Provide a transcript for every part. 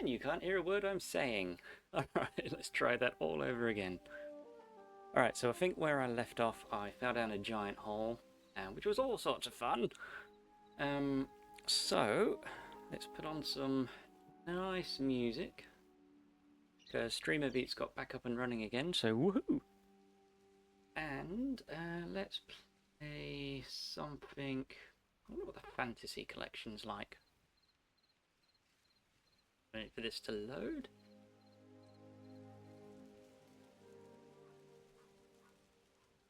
and you can't hear a word I'm saying. Alright, let's try that all over again. Alright, so I think where I left off, I fell down a giant hole, which was all sorts of fun. So, let's put on some nice music. Because Streamer Beats got back up and running again, so woohoo! And let's play something. I wonder what the fantasy collection's like. Wait for this to load.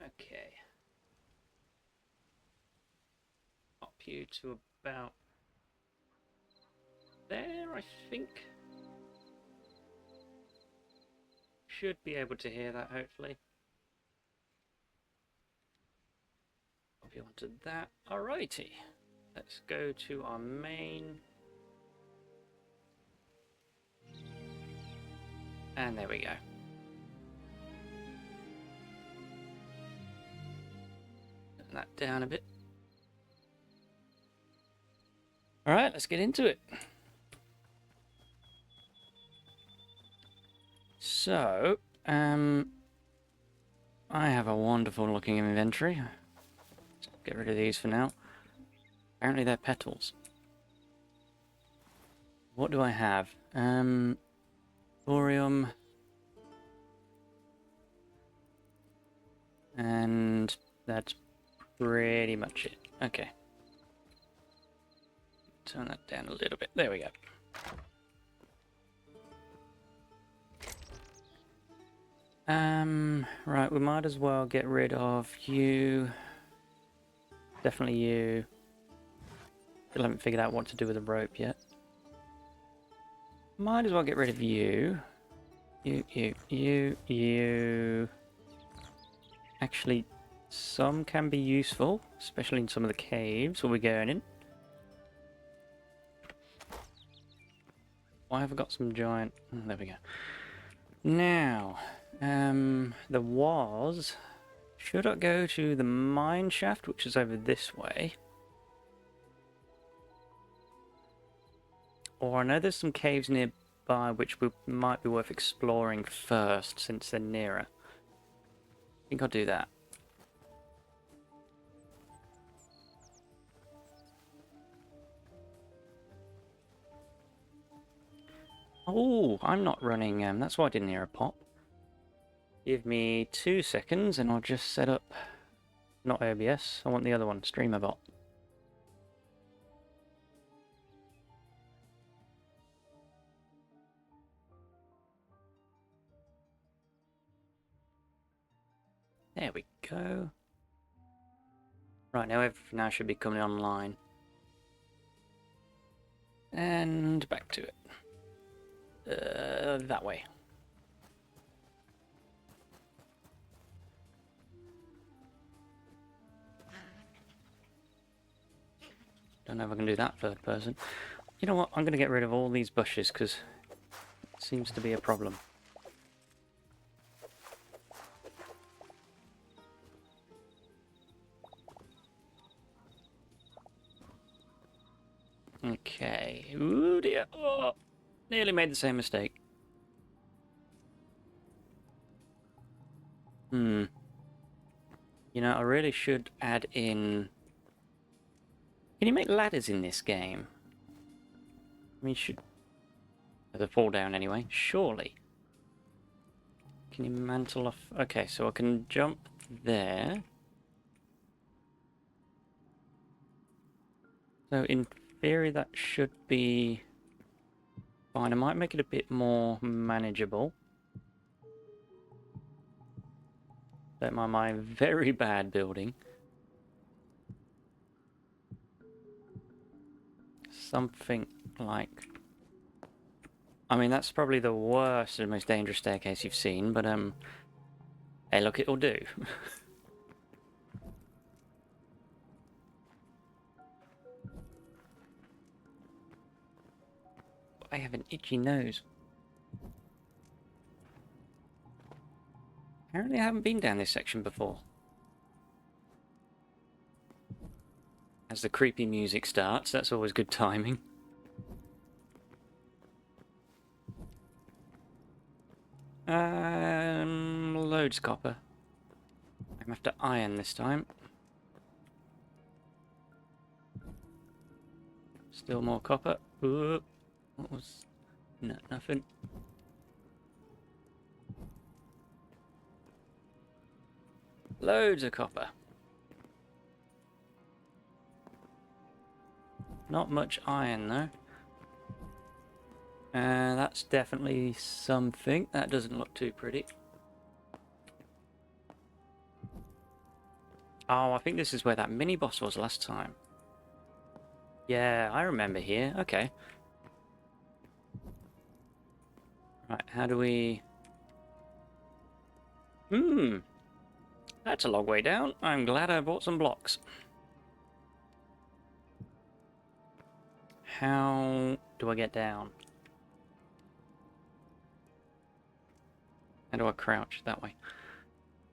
Okay. Up you to about there, I think. Should be able to hear that, hopefully. Up you onto that. Alrighty. Let's go to our main. And there we go. Turn that down a bit. Alright, let's get into it. So, I have a wonderful looking inventory. Let's get rid of these for now. Apparently they're petals. What do I have? Thorium. And that's pretty much it. Okay. Turn that down a little bit. There we go. Right, we might as well get rid of you. Definitely you. Still haven't figured out what to do with the rope yet. Might as well get rid of you. You. Actually, some can be useful, especially in some of the caves where we're going in. Why have I got some giant... Oh, there we go. Now, there was... Should I go to the mine shaft, which is over this way? Or I know there's some caves nearby which might be worth exploring first, since they're nearer. I think I'll do that. Oh, I'm not running, that's why I didn't hear a pop. Give me 2 seconds and I'll just set up, not OBS, I want the other one, StreamerBot. There we go. Right, now everything now should be coming online. And back to it. That way. Don't know if I can do that third person. You know what? I'm going to get rid of all these bushes because it seems to be a problem. Okay. Ooh dear. Oh, nearly made the same mistake. You know, I really should add in... Can you make ladders in this game? I mean, should... They fall down anyway, surely. Can you mantle off... Okay, so I can jump there. So in theory that should be fine. I might make it a bit more manageable. Don't mind my very bad building. Something like... I mean, that's probably the worst and most dangerous staircase you've seen, but hey, look, it'll do. I have an itchy nose. Apparently I haven't been down this section before. As the creepy music starts, that's always good timing. Loads of copper. I'm after iron this time. Still more copper. Ooh, what was... No, nothing. Loads of copper. Not much iron though. That's definitely something. That doesn't look too pretty. Oh, I think this is where that mini-boss was last time. Yeah, I remember here. Okay. Right, how do we... That's a long way down. I'm glad I bought some blocks. How do I get down? How do I crouch? That way.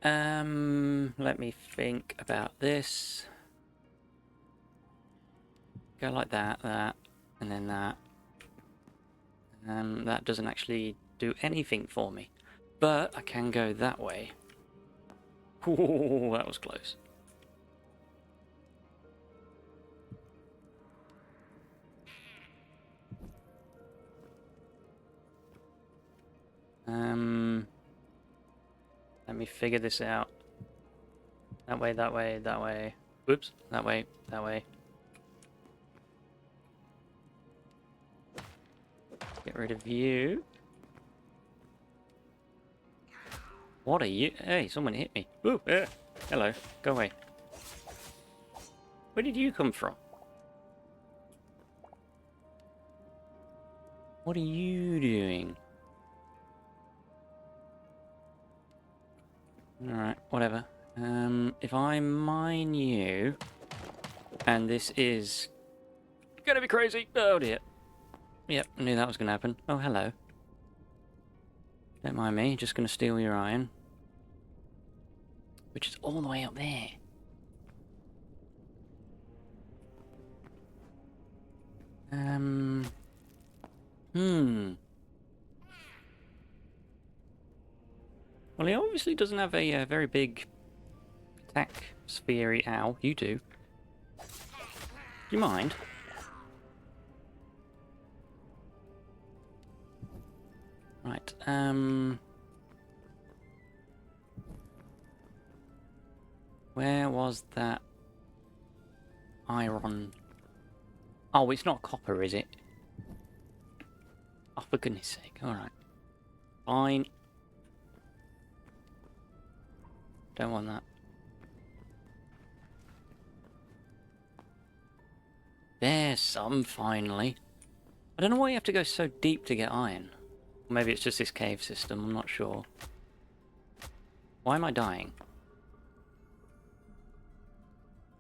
Let me think about this. Go like that, and then that. That doesn't actually do anything for me. But I can go that way. Ooh, that was close. Let me figure this out. That way, that way, that way. Whoops, that way, that way. Get rid of you. What are you? Hey, someone hit me. Ooh, hello, go away. Where did you come from? What are you doing? Alright, whatever. If I mine you, and this is gonna be crazy. Oh dear. Yep, I knew that was gonna happen. Oh, hello. Don't mind me, just gonna steal your iron. Which is all the way up there. Well, he obviously doesn't have a very big attack sphere. Ow, you do. Do you mind? Right, where was that iron? Oh, it's not copper, is it? Oh, for goodness sake. Alright. Fine. Don't want that. There's some, finally. I don't know why you have to go so deep to get iron. Maybe it's just this cave system, I'm not sure. Why am I dying?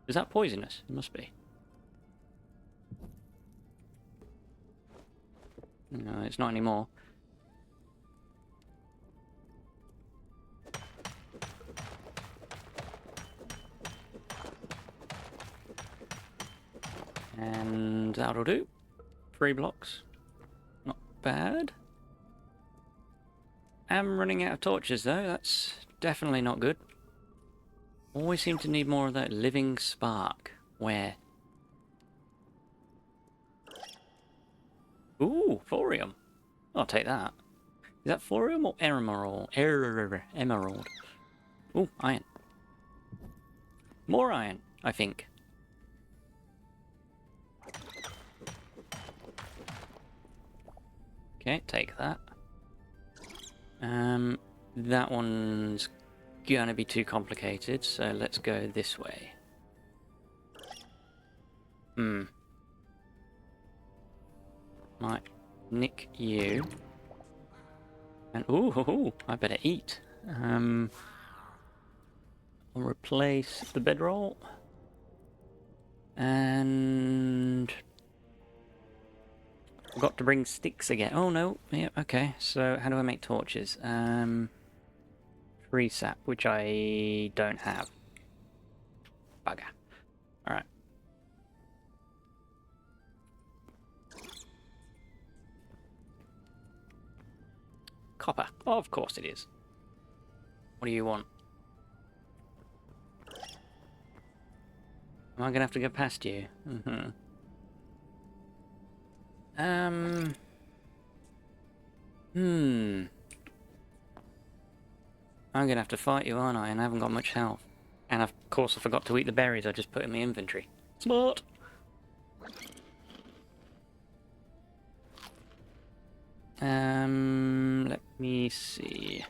Is that poisonous? It must be. No, it's not anymore. And that'll do. 3 blocks. Not bad. I'm running out of torches though, that's definitely not good. Always seem to need more of that living spark. Where? Ooh, thorium. I'll take that. Is that thorium or emerald? Emerald. Ooh, iron. More iron, I think. Okay, take that. That one's gonna be too complicated, so let's go this way. Might nick you. And ooh, I better eat. I'll replace the bedroll. And forgot to bring sticks again. Oh no, yeah, okay. So how do I make torches? Free sap, which I don't have. Bugger. Alright. Copper. Oh, of course it is. What do you want? Am I gonna have to go past you? Mm-hmm. I'm gonna have to fight you, aren't I? And I haven't got much health. And of course I forgot to eat the berries I just put in my inventory. Smart! Let me see.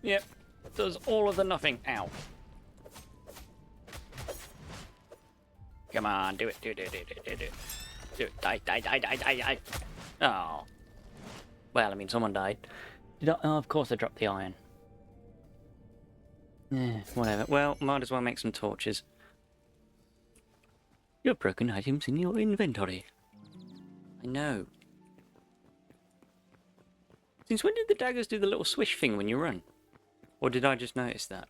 Yep, does all of the nothing. Ow. Come on, do it, do it, do it, do it, do it, do it. Do it, die, die, die, die, die, die. Oh. Well, I mean, someone died. Did I? Oh, of course I dropped the iron. Yeah, whatever. Well, might as well make some torches. You have broken items in your inventory. I know. Since when did the daggers do the little swish thing when you run? Or did I just notice that?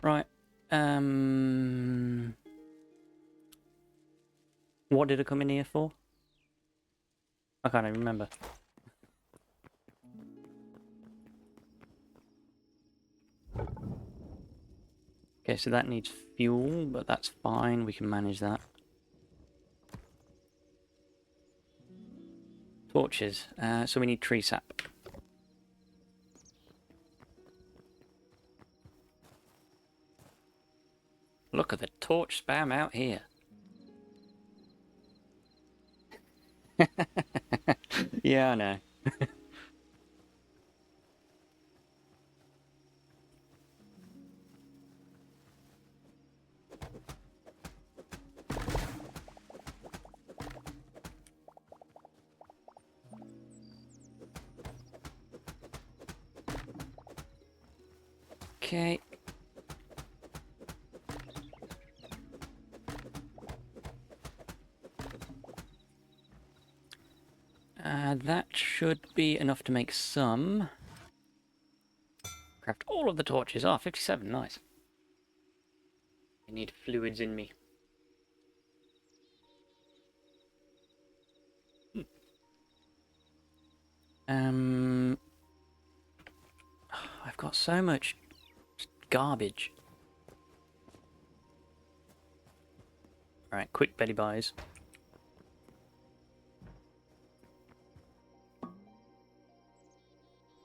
Right. What did I come in here for? I can't even remember. Okay, so that needs fuel, but that's fine. We can manage that. Torches. So we need tree sap. Look at the torch spam out here. Yeah, I know. Okay. That should be enough to make some. Craft all of the torches. Oh, 57, nice. I need fluids in me. I've got so much garbage. Alright, quick Betty buys.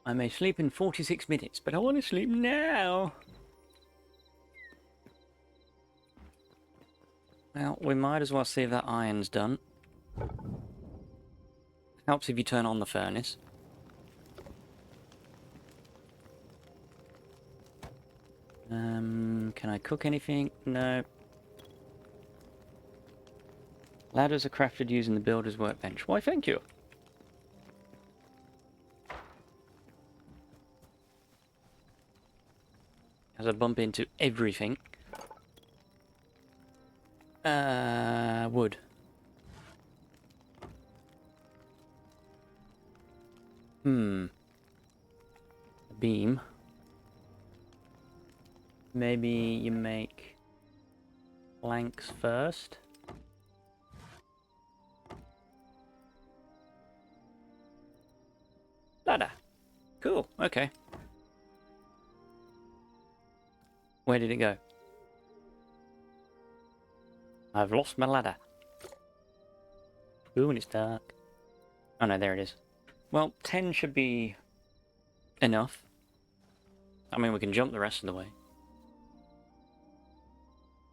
I may sleep in 46 minutes, but I want to sleep now. Well, we might as well see if that iron's done. Helps if you turn on the furnace. Can I cook anything? No. Ladders are crafted using the builder's workbench. Why, thank you. As I bump into everything. Wood. A beam. Maybe you make planks first. Ladder. Cool, okay. Where did it go? I've lost my ladder. Ooh, and it's dark. Oh no, there it is. Well, 10 should be enough. I mean, we can jump the rest of the way.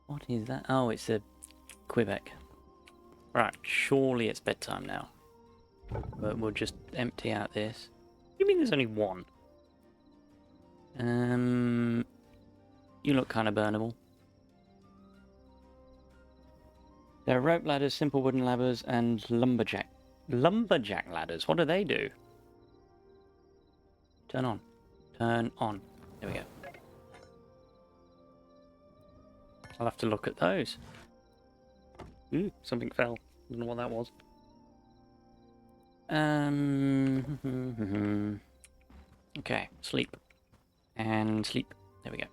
What is that? Oh, it's a Quebec. Right, surely it's bedtime now. But we'll just empty out this. What do you mean there's only one? You look kind of burnable. There are rope ladders, simple wooden ladders, and lumberjack ladders. What do they do? Turn on. Turn on. There we go. I'll have to look at those. Ooh, something fell. Don't know what that was. Okay, sleep. And sleep. There we go.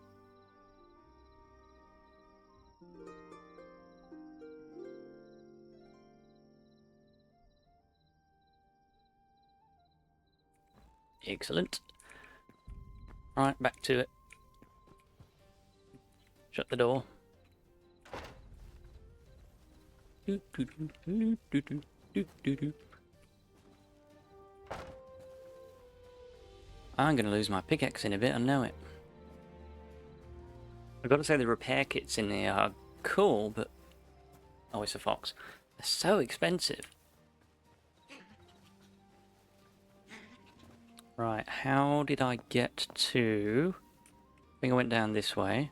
Excellent. Right, back to it. Shut the door. I'm going to lose my pickaxe in a bit, I know it. I've got to say the repair kits in here are cool, but... Oh, it's a fox. They're so expensive. Right, how did I get to... I think I went down this way.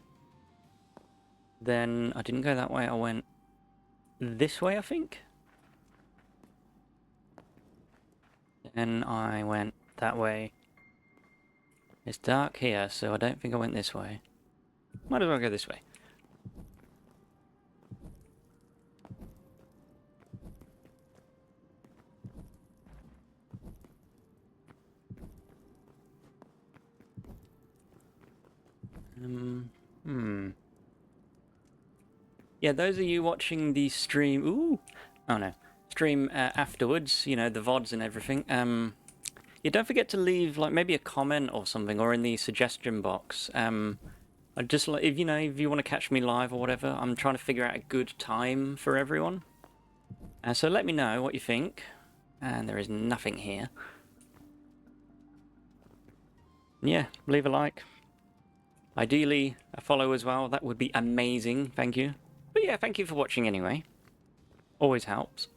Then I didn't go that way, I went this way, I think. Then I went that way. It's dark here, so I don't think I went this way. Might as well go this way. Yeah, those of you watching the stream... Ooh! Oh no. Stream afterwards, you know, the VODs and everything. Yeah, don't forget to leave, like, maybe a comment or something, or in the suggestion box. I just like, if you want to catch me live or whatever, I'm trying to figure out a good time for everyone. So let me know what you think. And there is nothing here. Yeah, leave a like. Ideally, a follow as well. That would be amazing. Thank you. But yeah, thank you for watching anyway. Always helps.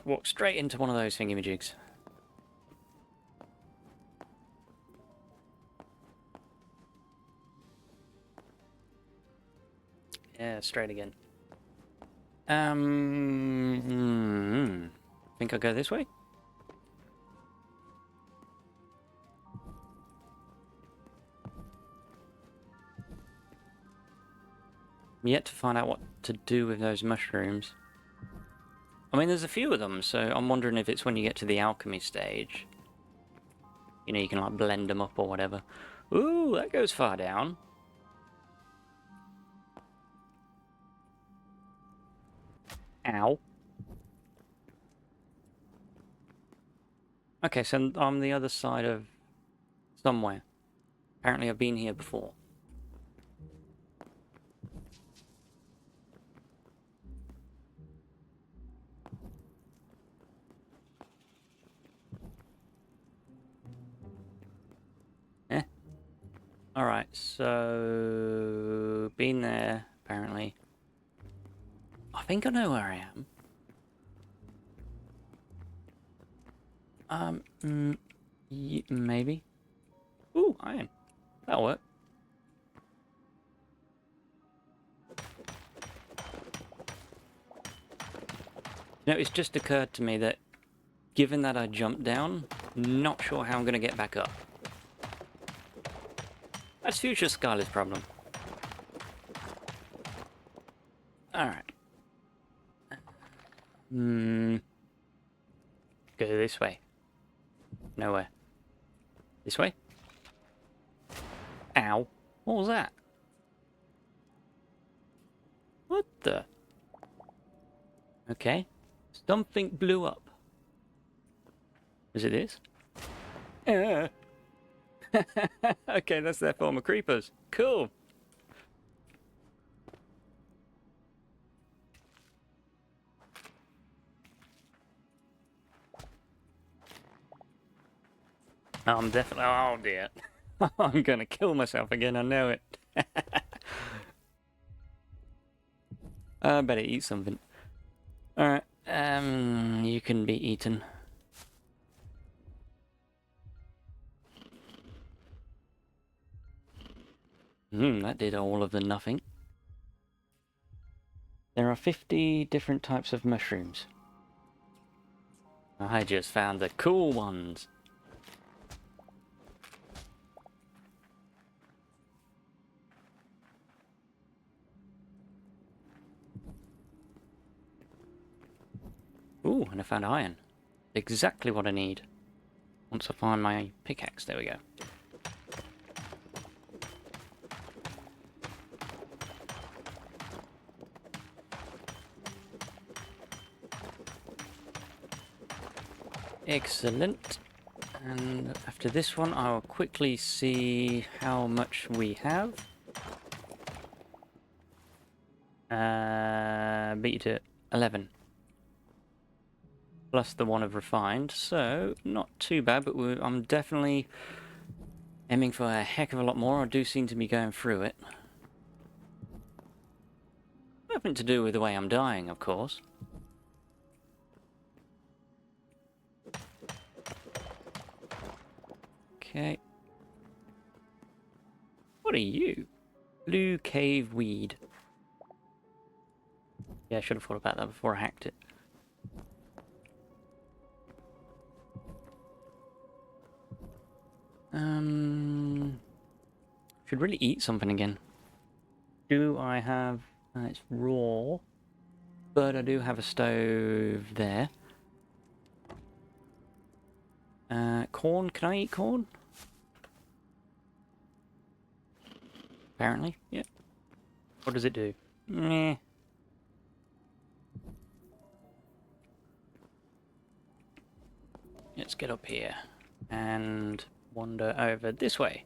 Walk straight into one of those thingamajigs. Yeah, straight again. Think I'll go this way? I'm yet to find out what to do with those mushrooms. I mean, there's a few of them, so I'm wondering if it's when you get to the alchemy stage. You know, you can like blend them up or whatever. Ooh, that goes far down. Ow. Okay, so I'm on the other side of somewhere. Apparently I've been here before. Eh. Alright, so... Been there, apparently. I think I know where I am. Maybe. Ooh, iron. That'll work. You know, it's just occurred to me that given that I jumped down, not sure how I'm going to get back up. That's future Skylar's problem. Alright. Go this way. Nowhere. This way? Ow. What was that? What the? Okay. Something blew up. Is it this? Okay, that's their form of creepers. Cool. I'm definitely... Oh dear. I'm gonna kill myself again, I know it. I better eat something. Alright, you can be eaten. That did all of the nothing. There are 50 different types of mushrooms. I just found the cool ones. Ooh, and I found iron. Exactly what I need. Once I find my pickaxe, there we go. Excellent. And after this one, I will quickly see how much we have. Beat you to 11. Plus the one of refined, so not too bad, but I'm definitely aiming for a heck of a lot more. I do seem to be going through it. Nothing to do with the way I'm dying, of course. Okay. What are you? Blue cave weed. Yeah, I should have thought about that before I hacked it. Should really eat something again. Do I have... it's raw. But I do have a stove there. Corn. Can I eat corn? Apparently, yeah. What does it do? Meh. Let's get up here and wander over this way.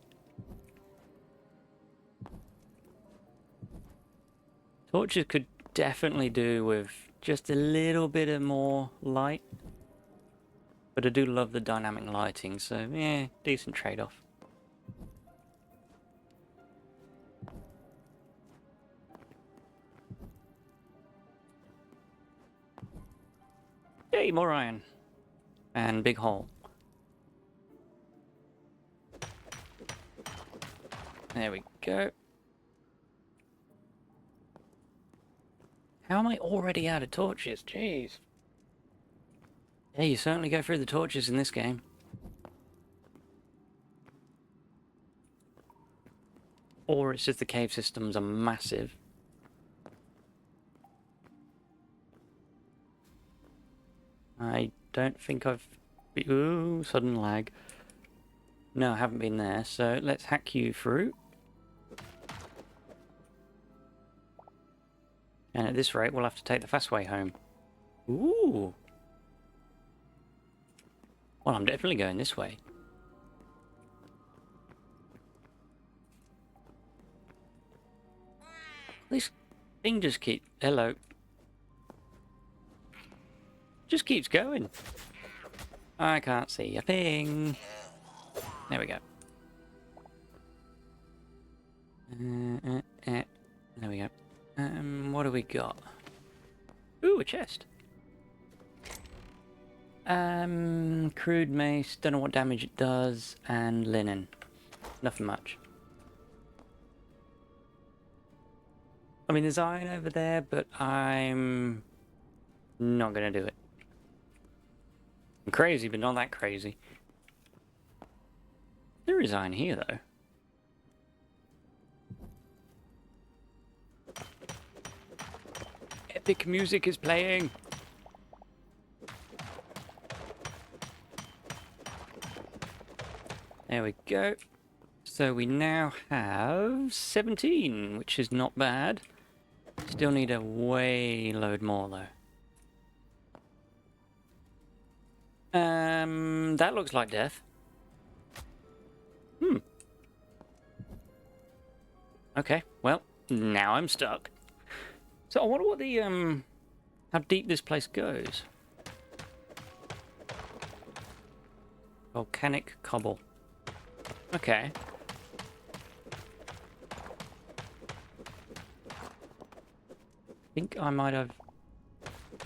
Torches could definitely do with just a little bit of more light. But I do love the dynamic lighting, so yeah, decent trade-off. Yay, more iron. And big hole. There we go. How am I already out of torches? Jeez. Yeah, you certainly go through the torches in this game. Or it's just the cave systems are massive. I don't think I've... Ooh, sudden lag. No, I haven't been there, so let's hack you through. And at this rate, we'll have to take the fast way home. Ooh! Well, I'm definitely going this way. This thing just keeps... Hello. Just keeps going. I can't see a thing. There we go. There we go. What do we got? Ooh, a chest. Crude mace, don't know what damage it does, and linen. Nothing much. I mean, there's iron over there, but I'm not gonna do it. I'm crazy, but not that crazy. There is iron here, though. Epic music is playing. There we go. So we now have 17, which is not bad. Still need a way load more, though. That looks like death. Okay, well, now I'm stuck. So I wonder what the, how deep this place goes. Volcanic cobble. Okay. Think I might have...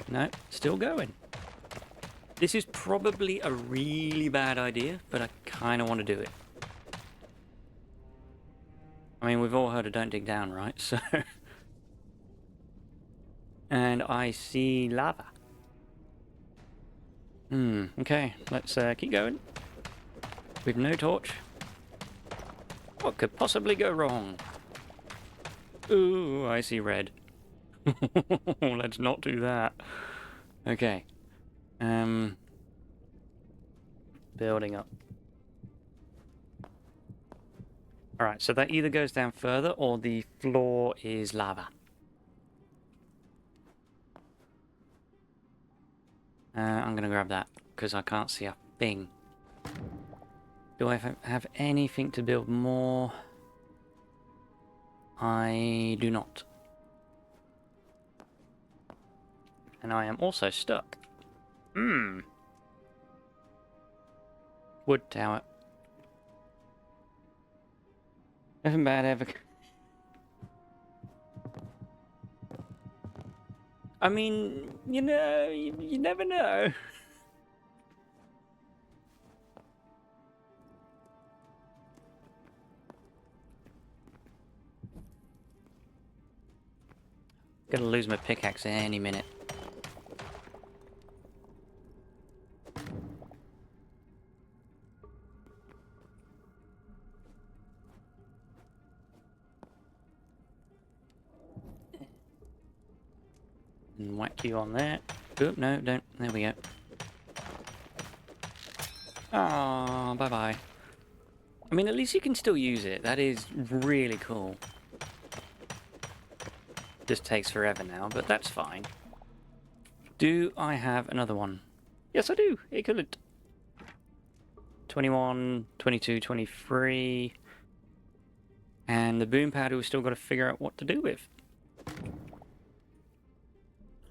No, still going. This is probably a really bad idea, but I kind of want to do it. I mean, we've all heard of don't dig down, right? So... And I see lava. Okay, let's keep going. With no torch. What could possibly go wrong? Ooh, I see red. Let's not do that. Okay. Building up. Alright, so that either goes down further or the floor is lava. I'm gonna grab that. because I can't see a thing. Do I have anything to build more? I do not. And I am also stuck. Wood tower. Nothing bad ever. I mean, you know, you never know. Gonna lose my pickaxe any minute. And whack you on there. Oop, no, don't. There we go. Oh, bye-bye. I mean, at least you can still use it. That is really cool. Just takes forever now, but that's fine. Do I have another one? Yes, I do. Excellent. 21, 22, 23. And the boom powder we've still got to figure out what to do with.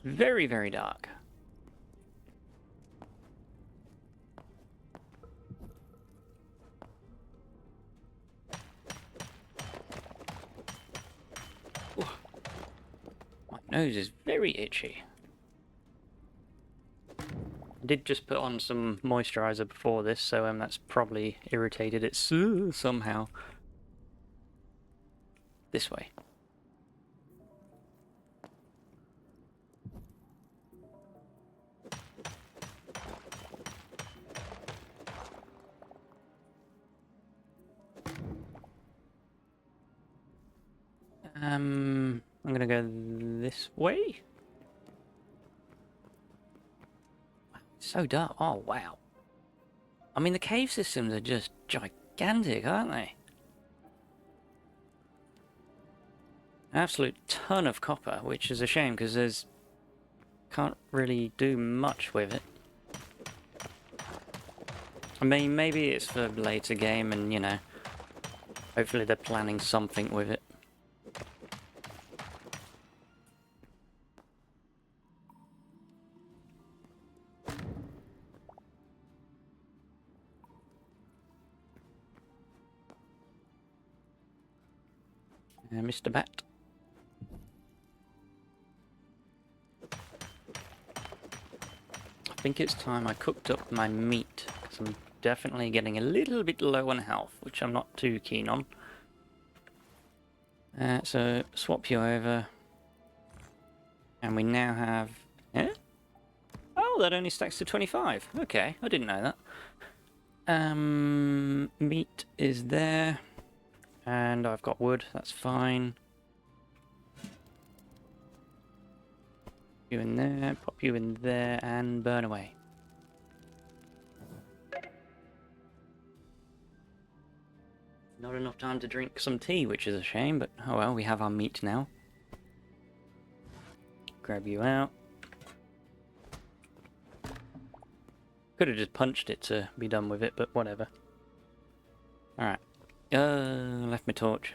Very, very dark. Ooh. My nose is very itchy. I did just put on some moisturizer before this, so that's probably irritated it somehow. This way. I'm gonna go this way. So dark. Oh, wow. I mean, the cave systems are just gigantic, aren't they? An absolute ton of copper, which is a shame because there's can't really do much with it. I mean, maybe it's for later game and, you know, hopefully they're planning something with it. Mr. Bat. I think it's time I cooked up my meat, because I'm definitely getting a little bit low on health, which I'm not too keen on. So, swap you over. And we now have... Eh? Oh, that only stacks to 25. Okay, I didn't know that. Meat is there. And I've got wood, that's fine. You in there, pop you in there, and burn away. Not enough time to drink some tea, which is a shame, but oh well, we have our meat now. Grab you out. Could have just punched it to be done with it, but whatever. Alright. Left my torch.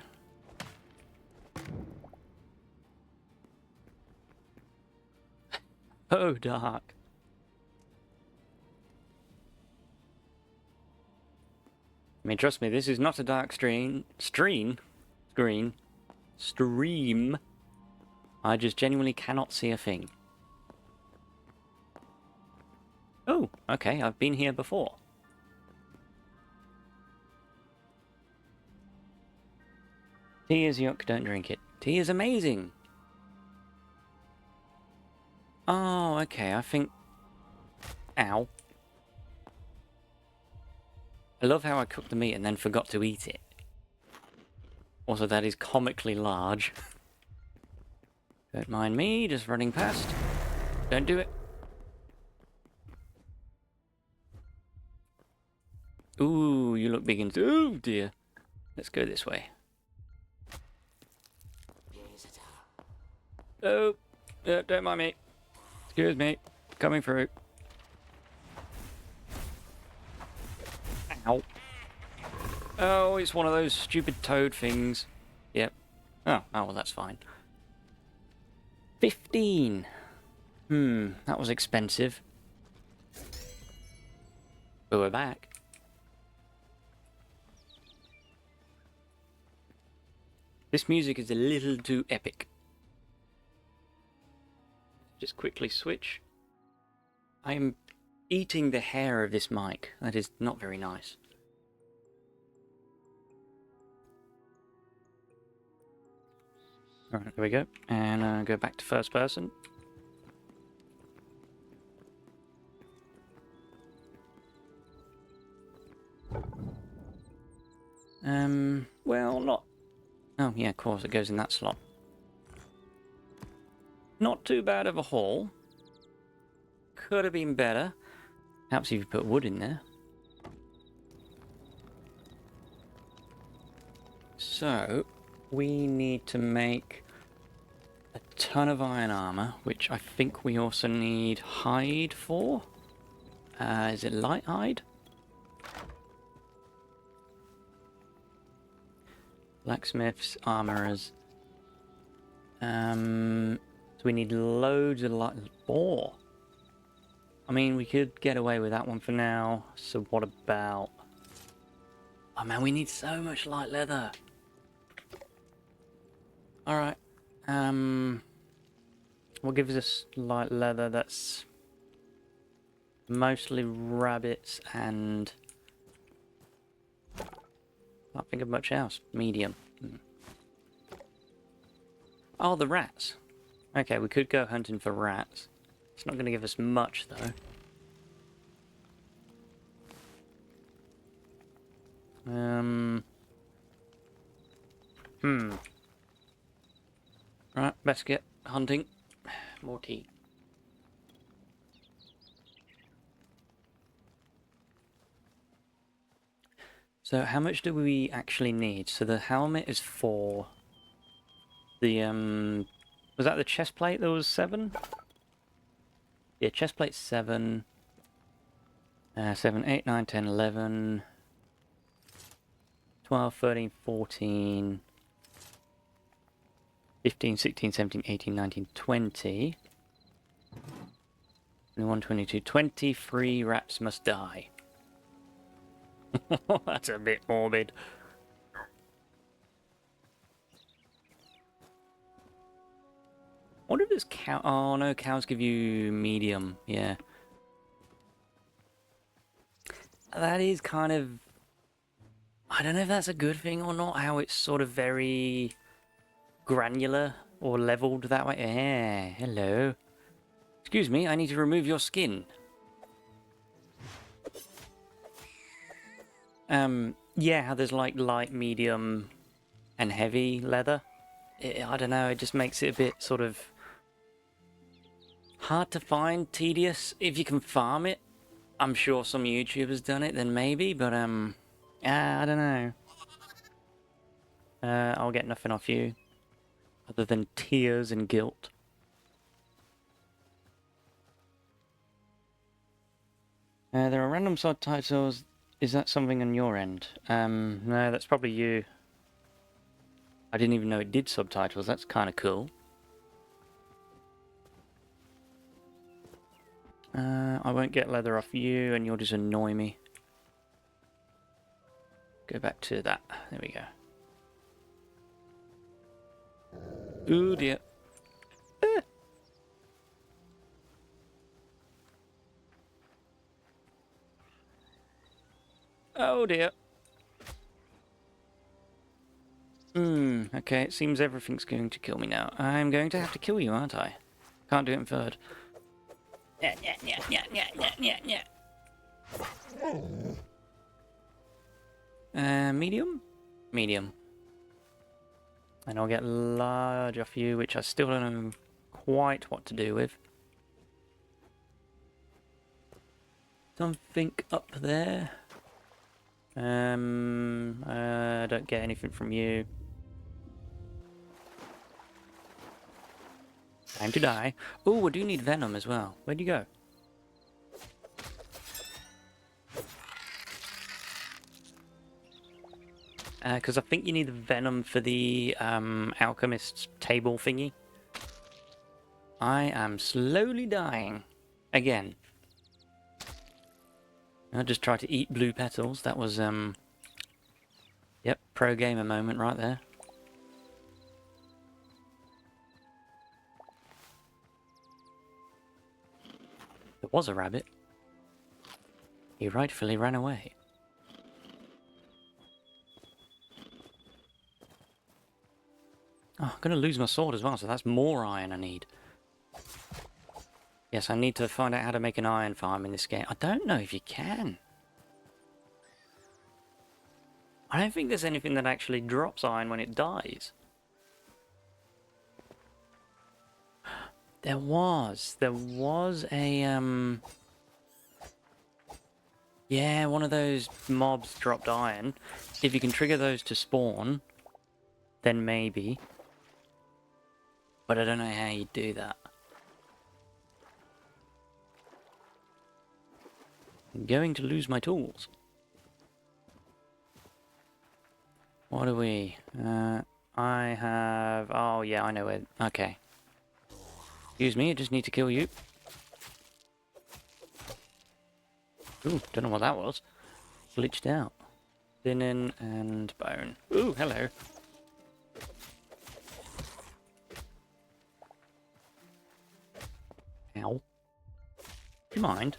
Oh, dark. I mean, trust me, this is not a dark screen. I just genuinely cannot see a thing. Oh, okay, I've been here before. Tea is yuck, don't drink it. Tea is amazing. Oh, okay, I think... Ow. I love how I cooked the meat and then forgot to eat it. Also, that is comically large. Don't mind me, just running past. Don't do it. Ooh, you look big and... Oh, dear. Let's go this way. Oh, don't mind me. Excuse me. Coming through. Ow. Oh, it's one of those stupid toad things. Yep. Oh, well, that's fine. 15. That was expensive. But we're back. This music is a little too epic. Just quickly switch. I am eating the hair of this mic. That is not very nice. Alright, there we go. And go back to first person. Well, not... Oh, yeah, of course, it goes in that slot. Not too bad of a haul. Could have been better. Perhaps if you put wood in there. So, we need to make a ton of iron armor, which I think we also need hide for. Is it light hide? Blacksmiths, armorers. So we need loads of light ore. I mean, we could get away with that one for now. So what about... Oh man, we need so much light leather. Alright. What gives us light leather? That's mostly rabbits and... Can't think of much else. Medium. Oh, the rats. Okay, we could go hunting for rats. It's not going to give us much, though. Right, best get hunting. More tea. So how much do we actually need? So the helmet is 4. The, was that the chest plate that was 7? Yeah, chest plate 7. 7, 8, 9, 10, 11. 12, 13, 14. 15, 16, 17, 18, 19, 20. 21, 22, 23 rats must die. That's a bit morbid. What if this cow... Oh no, cows give you medium, yeah. That is kind of... I don't know if that's a good thing or not, how it's sort of very granular or leveled that way. Yeah, hello. Excuse me, I need to remove your skin. Yeah, how there's like light, medium, and heavy leather. I don't know, it just makes it a bit sort of hard to find, tedious. If you can farm it, I'm sure some YouTubers done it, then maybe, but I don't know. I'll get nothing off you, other than tears and guilt. There are random subtitles. Is that something on your end? No, that's probably you. I didn't even know it did subtitles. That's kind of cool. I won't get leather off you, and you'll just annoy me. Go back to that. There we go. Ooh dear. Ah. Oh dear. Okay, it seems everything's going to kill me now. I'm going to have to kill you, aren't I? Can't do it in third. Medium? Medium. And I'll get large off you, which I still don't know quite what to do with. Something up there. I don't get anything from you. Time to die. Oh, I do need venom as well. Where'd you go? Because I think you need the venom for the alchemist's table thingy. I am slowly dying. Again. I just tried to eat blue petals. That was, yep, pro gamer moment right there. There was a rabbit. He rightfully ran away. Oh, I'm going to lose my sword as well, so that's more iron I need. Yes, I need to find out how to make an iron farm in this game. I don't know if you can. I don't think there's anything that actually drops iron when it dies. There was a, yeah, one of those mobs dropped iron. If you can trigger those to spawn, then maybe. But I don't know how you do that. I'm going to lose my tools. What do we... I have... Oh, yeah, I know where... Okay. Excuse me, I just need to kill you. Ooh, don't know what that was. Glitched out. Linen and bone. Ooh, hello. Ow. Do you mind?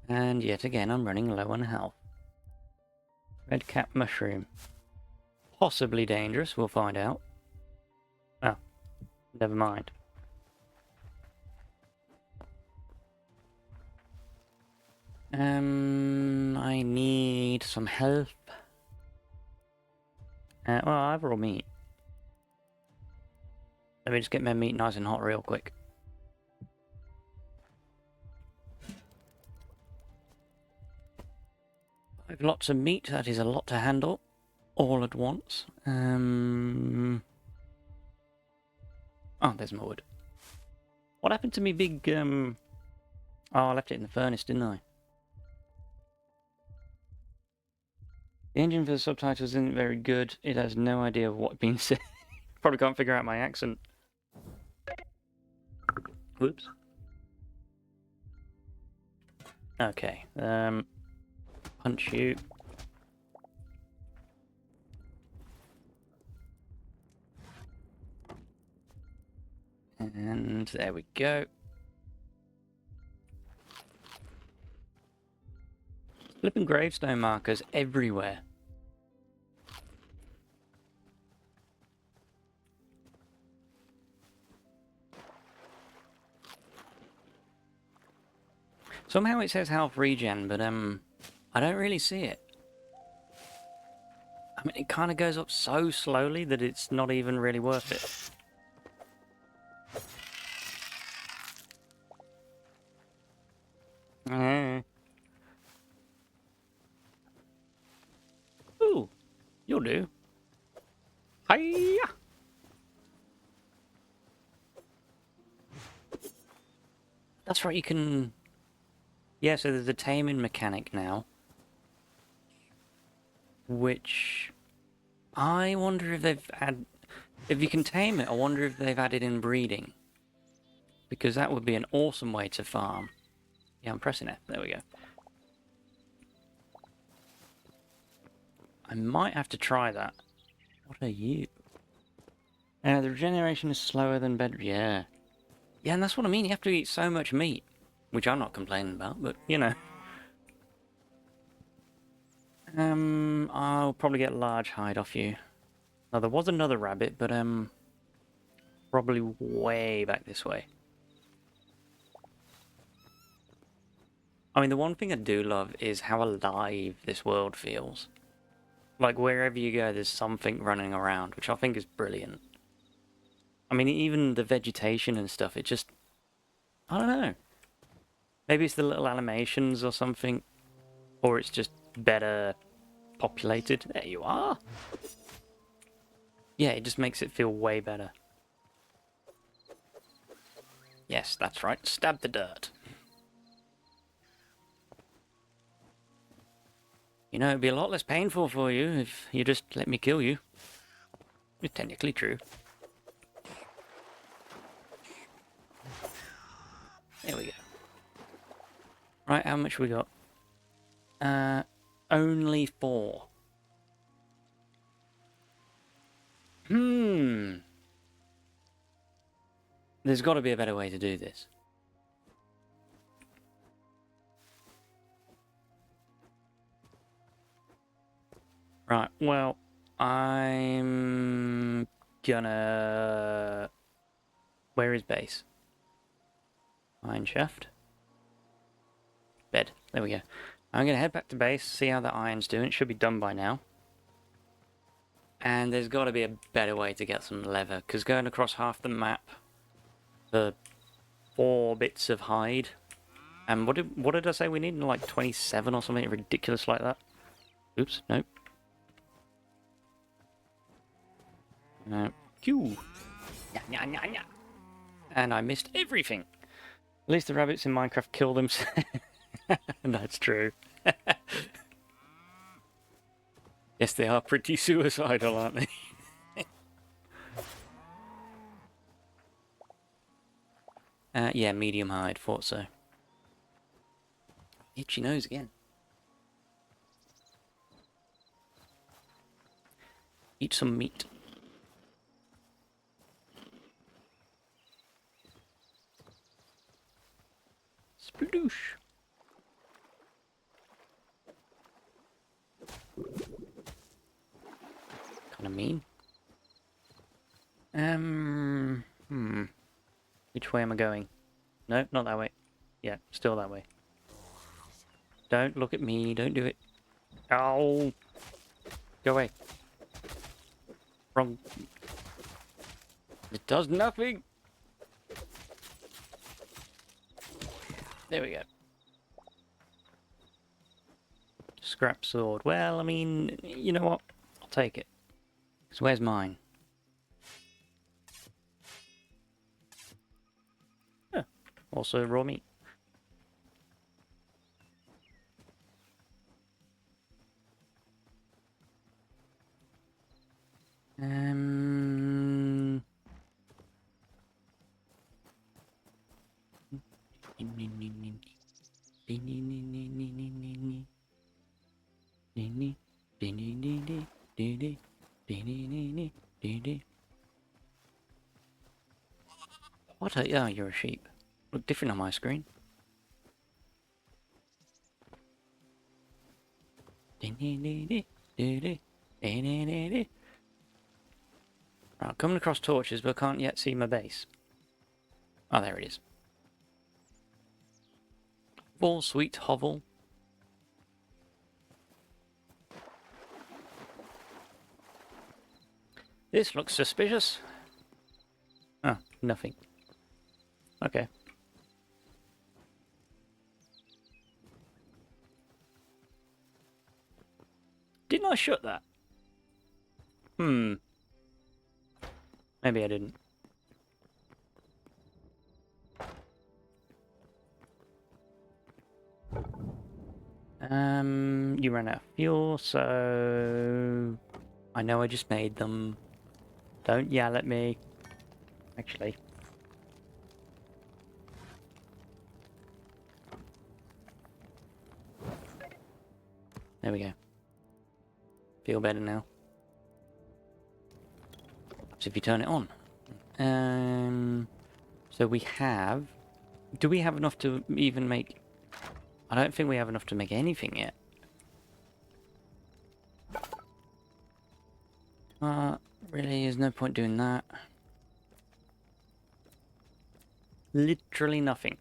And yet again, I'm running low on health. Red cap mushroom. Possibly dangerous, we'll find out. Oh, never mind. I need some help. Well, I have raw meat. Let me just get my meat nice and hot real quick. I have lots of meat, that is a lot to handle. All at once. Oh, there's more wood. What happened to me big, Oh, I left it in the furnace, didn't I? The engine for the subtitles isn't very good. It has no idea of what's being said. Probably can't figure out my accent. Whoops. Okay, punch you. And there we go. Flipping gravestone markers everywhere. Somehow it says health regen, but I don't really see it. I mean, it kind of goes up so slowly that it's not even really worth it. Ooh, you'll do. Hiya! That's right, you can... Yeah, so there's a taming mechanic now. Which... I wonder if they've had... If you can tame it, I wonder if they've added in breeding. Because that would be an awesome way to farm. Yeah, I'm pressing F. There we go. I might have to try that. What are you? The regeneration is slower than bed... Yeah. Yeah, and that's what I mean. You have to eat so much meat. Which I'm not complaining about, but, you know. I'll probably get large hide off you. Now, there was another rabbit, but, probably way back this way. I mean, the one thing I do love is how alive this world feels. Like, wherever you go, there's something running around, which I think is brilliant. I mean, even the vegetation and stuff, it just... I don't know. Maybe it's the little animations or something. Or it's just better populated. There you are. Yeah, it just makes it feel way better. Yes, that's right. Stab the dirt. You know, it'd be a lot less painful for you if you just let me kill you. It's technically true. There we go. Right, how much we got? Only 4. There's got to be a better way to do this. Right, well, I'm gonna... Where is base? Iron shaft. Bed. There we go. I'm gonna head back to base, see how the iron's doing. It should be done by now. And there's got to be a better way to get some leather, because going across half the map for 4 bits of hide. And what did I say we need? Like 27 or something ridiculous like that? Oops, nope. Q. And I missed everything. At least the rabbits in Minecraft kill them. That's true. Yes, they are pretty suicidal, aren't they? Yeah, medium hide, thought so. Itchy nose again. Eat some meat. Sploosh. Kinda mean. Which way am I going? No, not that way. Yeah, still that way. Don't look at me, don't do it. Ow! Go away. Wrong. It does nothing! There we go. Scrap sword. Well, I mean, you know what? I'll take it. Because where's mine? Oh, also raw meat. What a... Oh, you're a sheep. Look different on my screen. Right, I'm coming across torches, but I can't yet see my base. Oh, there it is. Full sweet hovel. This looks suspicious. Oh, nothing. Okay. Didn't I shut that? Maybe I didn't. You ran out of fuel, so... I know I just made them. Don't yell at me. Actually. There we go. Feel better now. So if you turn it on. So we have... Do we have enough to even make... I don't think we have enough to make anything yet. Really, there's no point doing that. Literally nothing.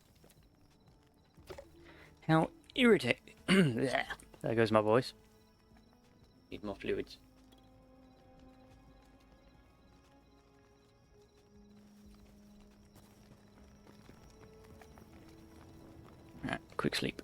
How irritating. There goes my voice. Need more fluids. Right, quick sleep.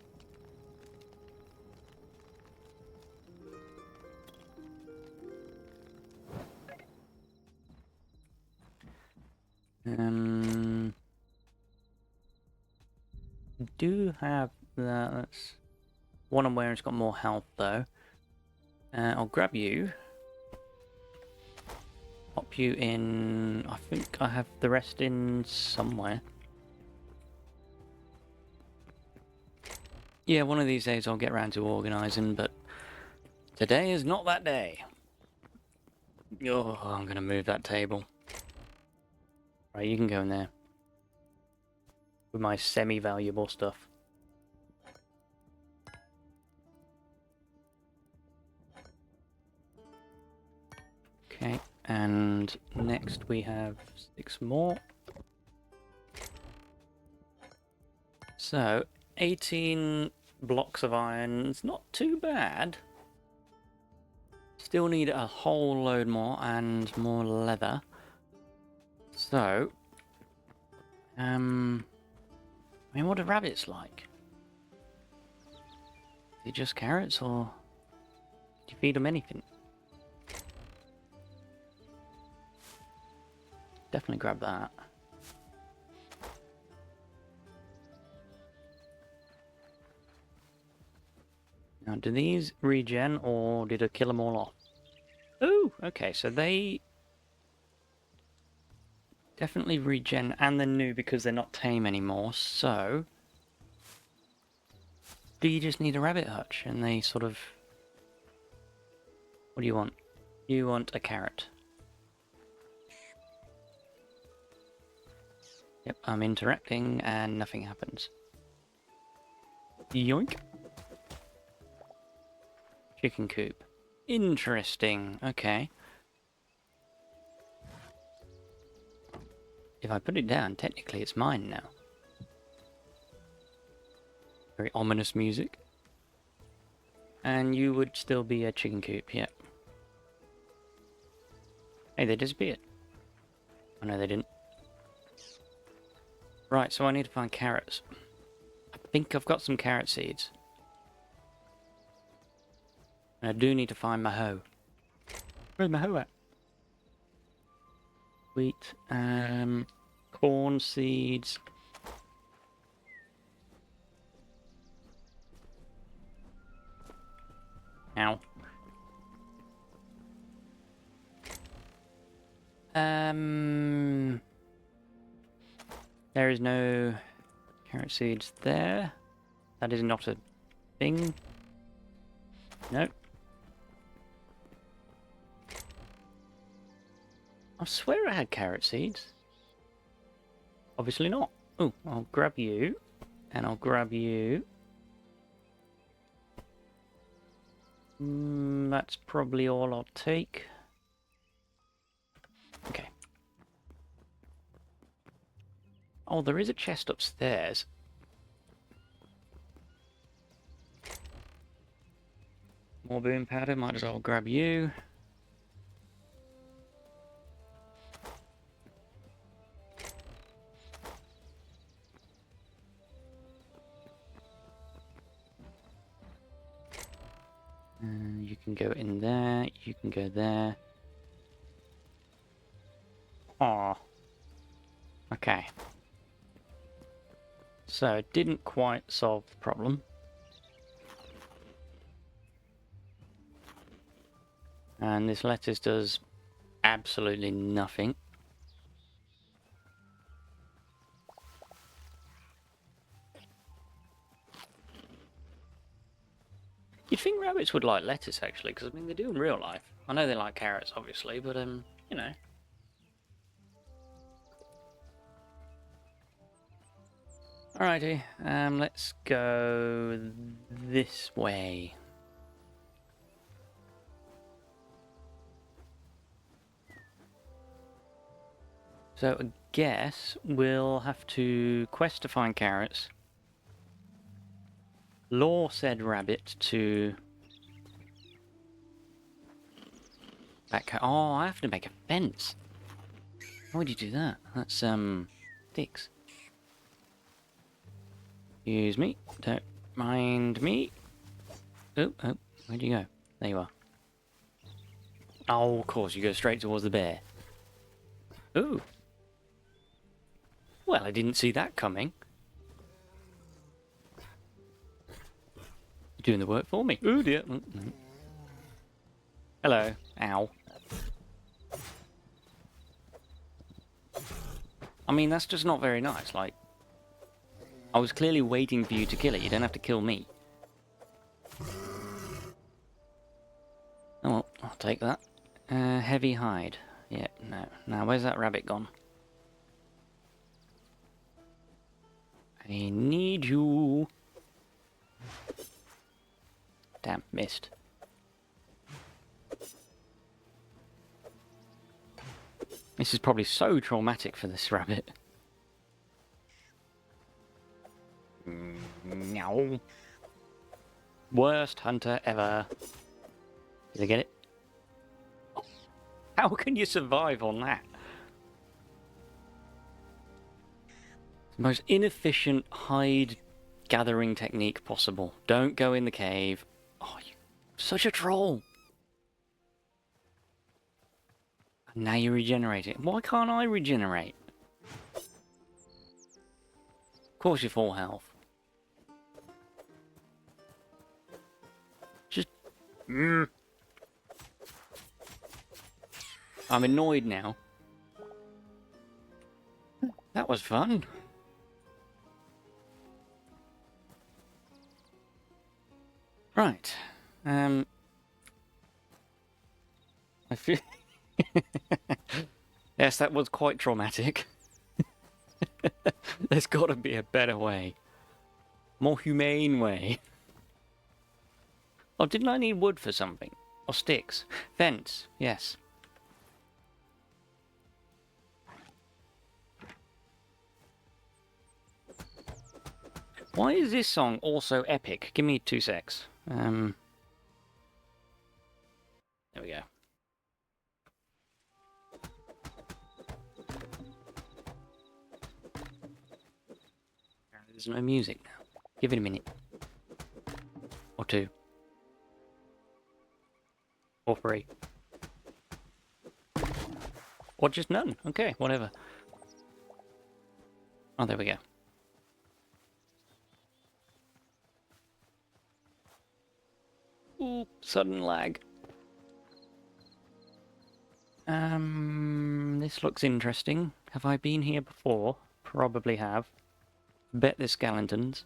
Do have that. That's one I'm wearing's got more health though. I'll grab you. Pop you in. I think I have the rest in somewhere. Yeah, one of these days I'll get around to organising, but today is not that day. Oh, I'm going to move that table. Right, you can go in there. With my semi-valuable stuff. Okay, and next we have 6 more. So, 18 blocks of iron. It's not too bad. Still need a whole load more and more leather. So, I mean, what are rabbits like? Is it just carrots, or do you feed them anything? Definitely grab that. Now, do these regen, or did I kill them all off? Oh, okay, so they definitely regen, and they're new because they're not tame anymore, so... Do you just need a rabbit hutch, and they sort of... What do you want? You want a carrot. Yep, I'm interacting, and nothing happens. Yoink! Chicken coop. Interesting, okay. If I put it down, technically it's mine now. Very ominous music. And you would still be a chicken coop, yep. Hey, they disappeared. Oh no, they didn't. Right, so I need to find carrots. I think I've got some carrot seeds. And I do need to find my hoe. Where's my hoe at? Wheat, corn seeds. Ow. There is no carrot seeds there. That is not a thing. Nope. I swear I had carrot seeds. Obviously not. Oh, I'll grab you. And I'll grab you. That's probably all I'll take. Okay. Oh, there is a chest upstairs. More boom powder, might as well grab you. You can go in there, you can go there. Aw. Okay. So, it didn't quite solve the problem. And this lettuce does absolutely nothing. You'd think rabbits would like lettuce, actually, because, I mean, they do in real life. I know they like carrots, obviously, but, you know. Alrighty, let's go this way. So I guess we'll have to quest to find carrots. Lure said rabbit to... Oh, I have to make a fence. Why would you do that? That's, sticks. Excuse me. Don't mind me. Oh, where'd you go? There you are. Oh, of course, you go straight towards the bear. Ooh. Well, I didn't see that coming. You're doing the work for me. Oh dear. Hello. Ow. I mean, that's just not very nice. Like, I was clearly waiting for you to kill it. You don't have to kill me. Oh, well, I'll take that. Heavy hide. Yeah, no. Now, where's that rabbit gone? I need you. Damn, missed. This is probably so traumatic for this rabbit. Meow. Worst hunter ever. Did I get it? How can you survive on that? The most inefficient hide gathering technique possible. Don't go in the cave. Oh, you're such a troll. And now you're regenerating. Why can't I regenerate? Of course you're full health. Just... I'm annoyed now. That was fun. Right. I feel... Yes, that was quite traumatic. There's got to be a better way. More humane way. Oh, didn't I need wood for something? Or sticks? Fence, yes. Why is this song also epic? Give me 2 secs. There we go. There's no music now. Give it a minute. Or 2. Or 3. Or just none. Okay, whatever. Oh, there we go. Ooh, sudden lag. This looks interesting. Have I been here before? Probably have. Bet there's skeletons.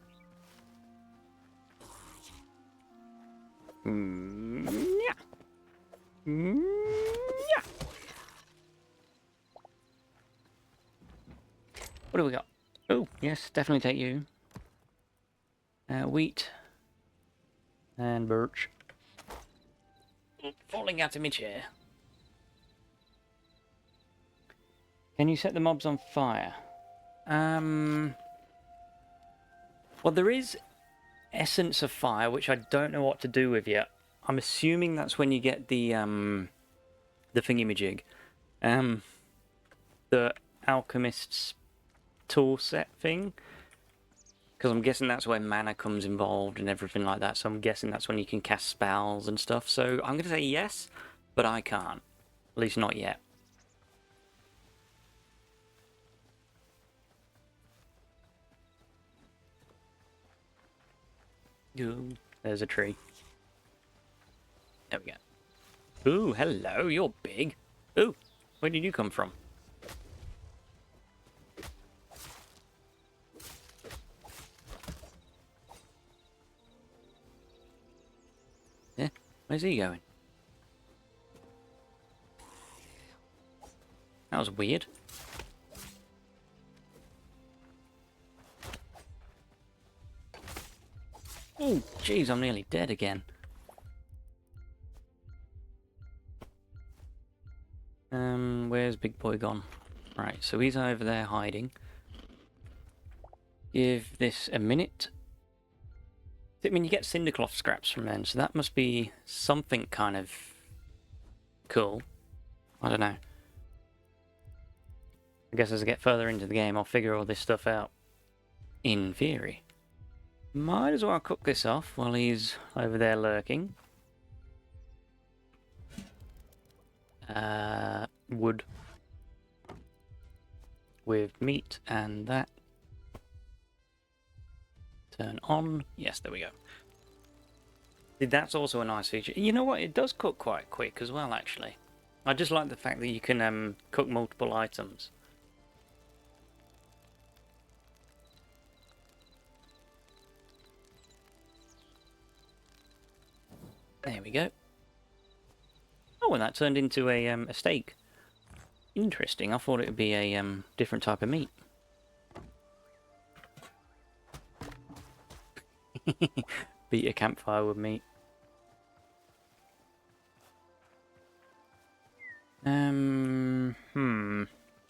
Yeah. Yeah. What do we got? Oh, yes, definitely take you. Wheat. And birch. Falling out of my chair. Can you set the mobs on fire? Well, there is essence of fire, which I don't know what to do with yet. I'm assuming that's when you get the thingamajig. The alchemist's tool set thing. Because I'm guessing that's where mana comes involved and everything like that. So I'm guessing that's when you can cast spells and stuff. So I'm going to say yes, but I can't. At least not yet. Ooh, there's a tree. There we go. Ooh, hello, you're big. Ooh, where did you come from? Yeah, where's he going? That was weird. Oh, jeez, I'm nearly dead again. Where's Big Boy gone? Right, so he's over there hiding. Give this a minute. I mean, you get cindercloth scraps from them, so that must be something kind of cool. I don't know. I guess as I get further into the game, I'll figure all this stuff out. In theory. Might as well cook this off while he's over there lurking. Wood. With meat and that. Turn on. Yes, there we go. That's also a nice feature. You know what? It does cook quite quick as well, actually. I just like the fact that you can cook multiple items. There we go. Oh, and that turned into a steak. Interesting. I thought it would be a different type of meat. Beat a campfire with meat. So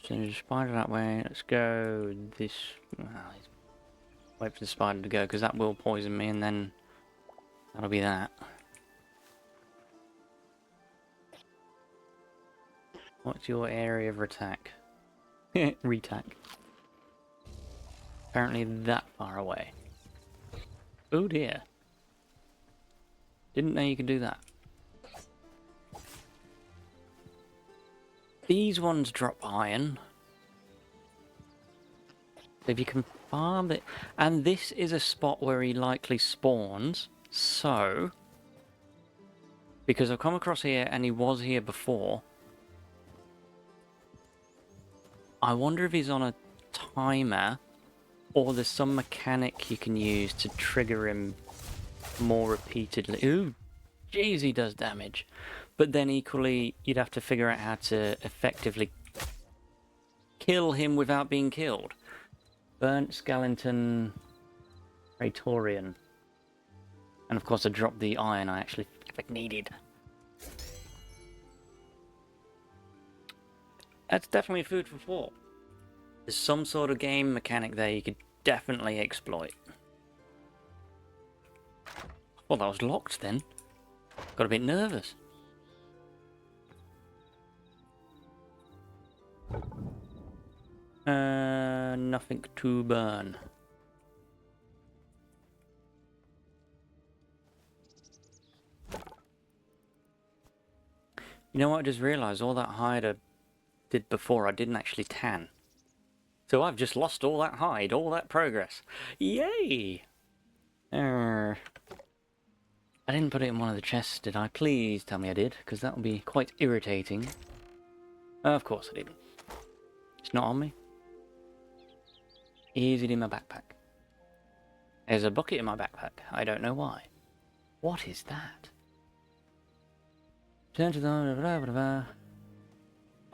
there's a spider that way. Let's go this. Well, wait for the spider to go because that will poison me, and then that'll be that. What's your area of attack? Retack. Apparently that far away. Oh dear. Didn't know you could do that. These ones drop iron. So if you can farm it... And this is a spot where he likely spawns. So... Because I've come across here and he was here before. I wonder if he's on a timer. Or there's some mechanic you can use to trigger him more repeatedly. Ooh, jeez, he does damage. But then equally, you'd have to figure out how to effectively kill him without being killed. Burnt skeleton, Praetorian. And of course I dropped the iron I actually needed. That's definitely food for thought. There's some sort of game mechanic there you could definitely exploit. Well, that was locked then. Got a bit nervous. Nothing to burn. You know what, I just realised all that hide I did before I didn't actually tan. So I've just lost all that hide, all that progress. Yay! I didn't put it in one of the chests, did I? Please tell me I did, because that would be quite irritating. Of course I didn't. It's not on me. Is it in my backpack? There's a bucket in my backpack. I don't know why. What is that? Turn to the...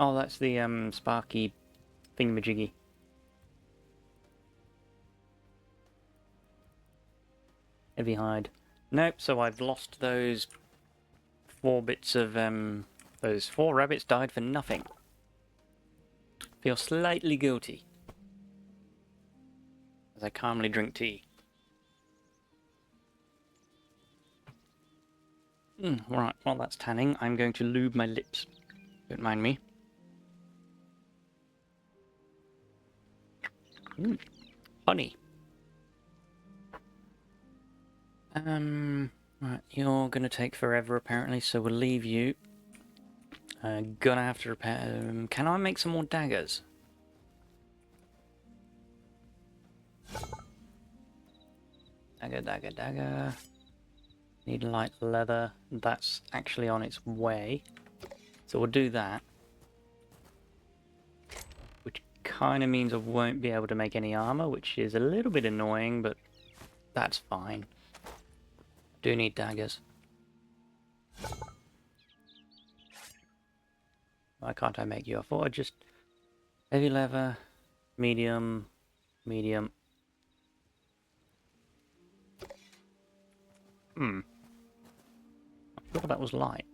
Oh, that's the sparky thingamajiggy. Heavy hide. Nope, so I've lost those 4 bits of... those 4 rabbits died for nothing. Feel slightly guilty. As I calmly drink tea. Right, while that's tanning, I'm going to lube my lips. Don't mind me. Honey. Right, you're gonna take forever apparently, so we'll leave you. Gonna have to repair... can I make some more daggers? Dagger, dagger, dagger. Need light leather. That's actually on its way. So we'll do that. Which kind of means I won't be able to make any armor, which is a little bit annoying, but that's fine. Do need daggers. Why can't I make you? I thought I'd just... heavy leather, medium, medium. I thought that was light.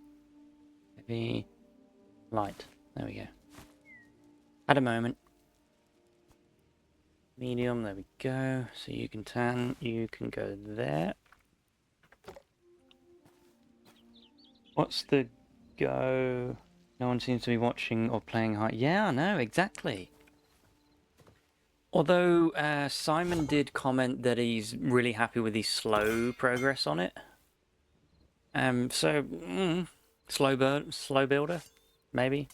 Heavy, light. There we go. At a moment. Medium, there we go. So you can tan, you can go there. What's the go? No one seems to be watching or playing hard. Yeah, I know, exactly. Although Simon did comment that he's really happy with his slow progress on it. Slow builder, maybe.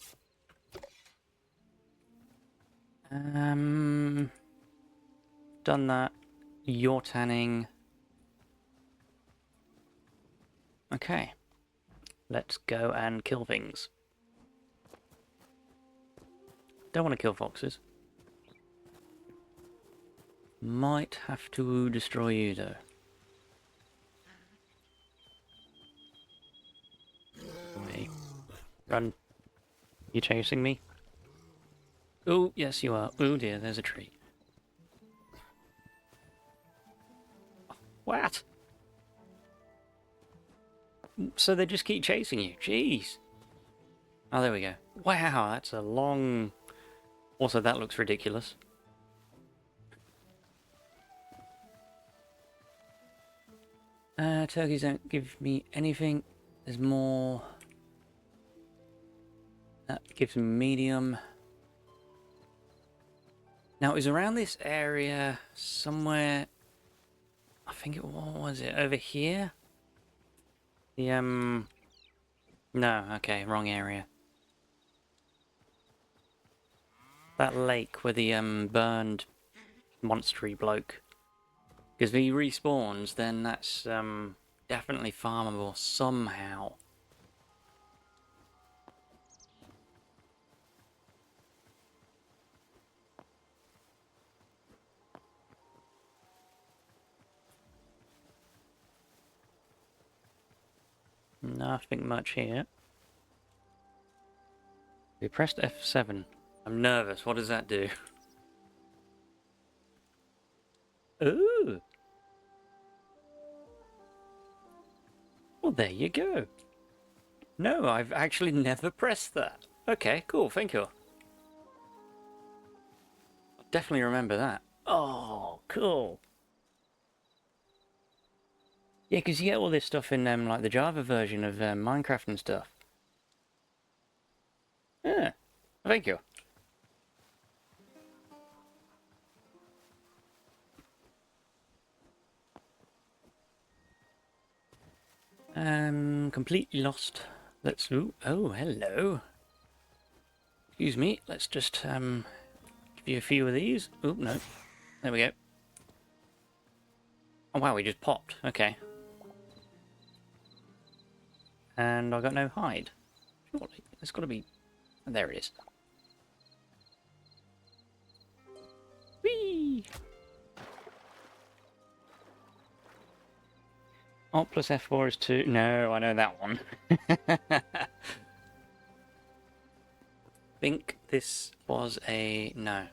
Done that. You're tanning. Okay. Let's go and kill things. Don't want to kill foxes. Might have to destroy you, though. Wait. Run. You chasing me? Oh, yes you are. Oh dear, there's a tree. What? So they just keep chasing you? Jeez. Oh, there we go. Wow, that's a long... Also, that looks ridiculous. Turkeys don't give me anything. There's more... That gives me medium. Now, it was around this area somewhere... I think it was it over here? The, No, okay, wrong area. That lake where the, burned monstery bloke. Because if he respawns, then that's, definitely farmable somehow. Nothing much here. We pressed F7. I'm nervous. What does that do? Ooh. Well, there you go. No, I've actually never pressed that. Okay, cool. Thank you. I'll definitely remember that. Oh, cool. Yeah, because you get all this stuff in like the Java version of Minecraft and stuff. Yeah, thank you. Completely lost. Let's... Ooh, oh, hello. Excuse me, let's just give you a few of these. Oh, no. There we go. Oh, wow, we just popped. Okay. And I got no hide. Surely. There's got to be... There it is. Whee! Alt plus F4 is 2. No, I know that one. Think this was a... No.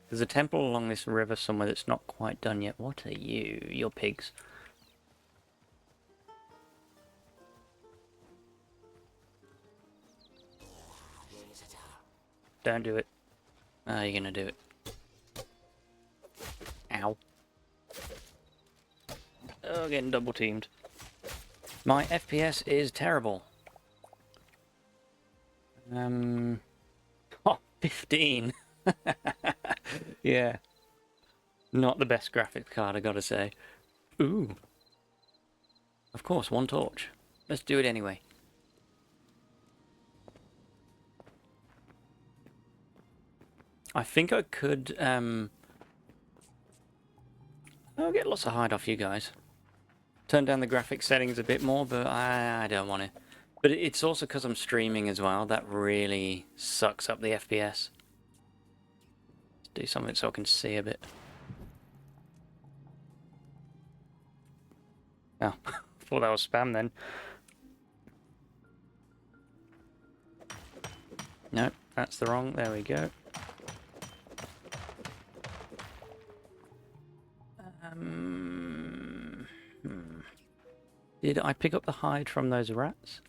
There's a temple along this river somewhere that's not quite done yet. What are you? You're pigs. Don't do it. Oh, you're gonna do it. Ow. Oh, getting double teamed. My FPS is terrible. Oh, 15. Yeah. Not the best graphics card, I gotta say. Ooh. Of course, one torch. Let's do it anyway. I think I could, I'll get lots of hide off you guys. Turn down the graphics settings a bit more, but I don't want to. But it's also because I'm streaming as well. That really sucks up the FPS. Let's do something so I can see a bit. Oh, thought that was spam then. Nope, that's the wrong. There we go. Did I pick up the hide from those rats?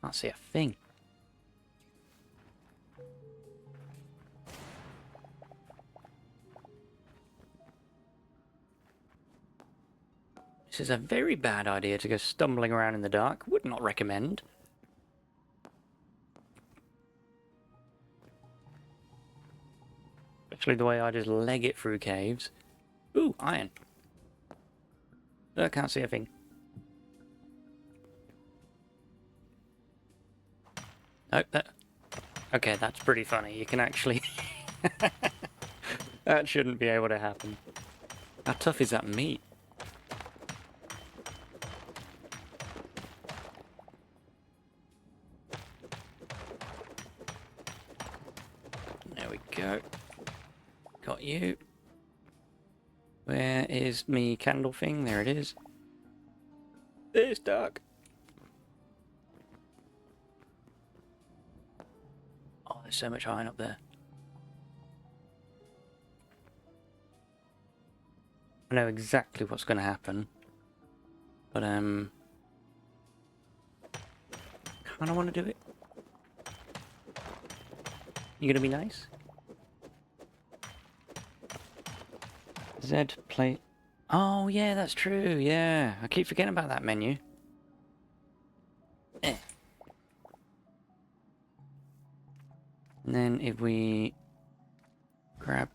Can't see a thing. This is a very bad idea to go stumbling around in the dark. Would not recommend. Especially the way I just leg it through caves. Ooh, iron. I can't see a thing. Oh, okay, that's pretty funny. You can actually... That shouldn't be able to happen. How tough is that meat? There we go. Got you. Where is me candle thing? There it is. It's dark. Oh, there's so much iron up there. I know exactly what's going to happen. But, kind of want to do it. You going to be nice? Z plate. Oh, yeah, that's true. Yeah. I keep forgetting about that menu. Eh. And then if we grab.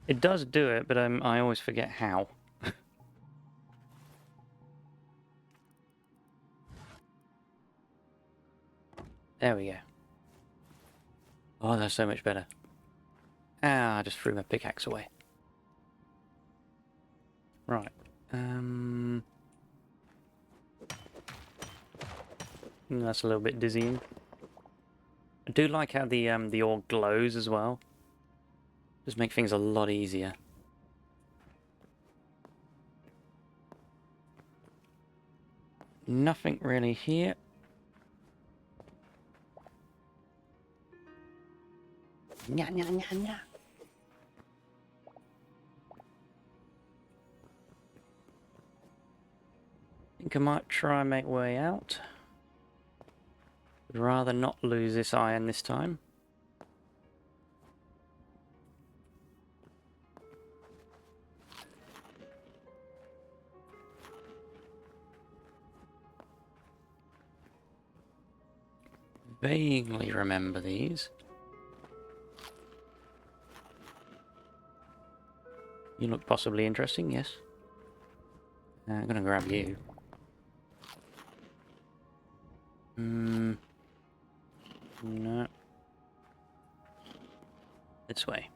It does do it, but I always forget how. There we go. Oh, that's so much better. Ah, I just threw my pickaxe away. Right. That's a little bit dizzying. I do like how the ore glows as well. Just make things a lot easier. Nothing really here. Nya, nya, nya, nya. I think I might try and make way out. Would rather not lose this iron this time. Vaguely remember these. You look possibly interesting, yes. I'm gonna grab you. No. This way.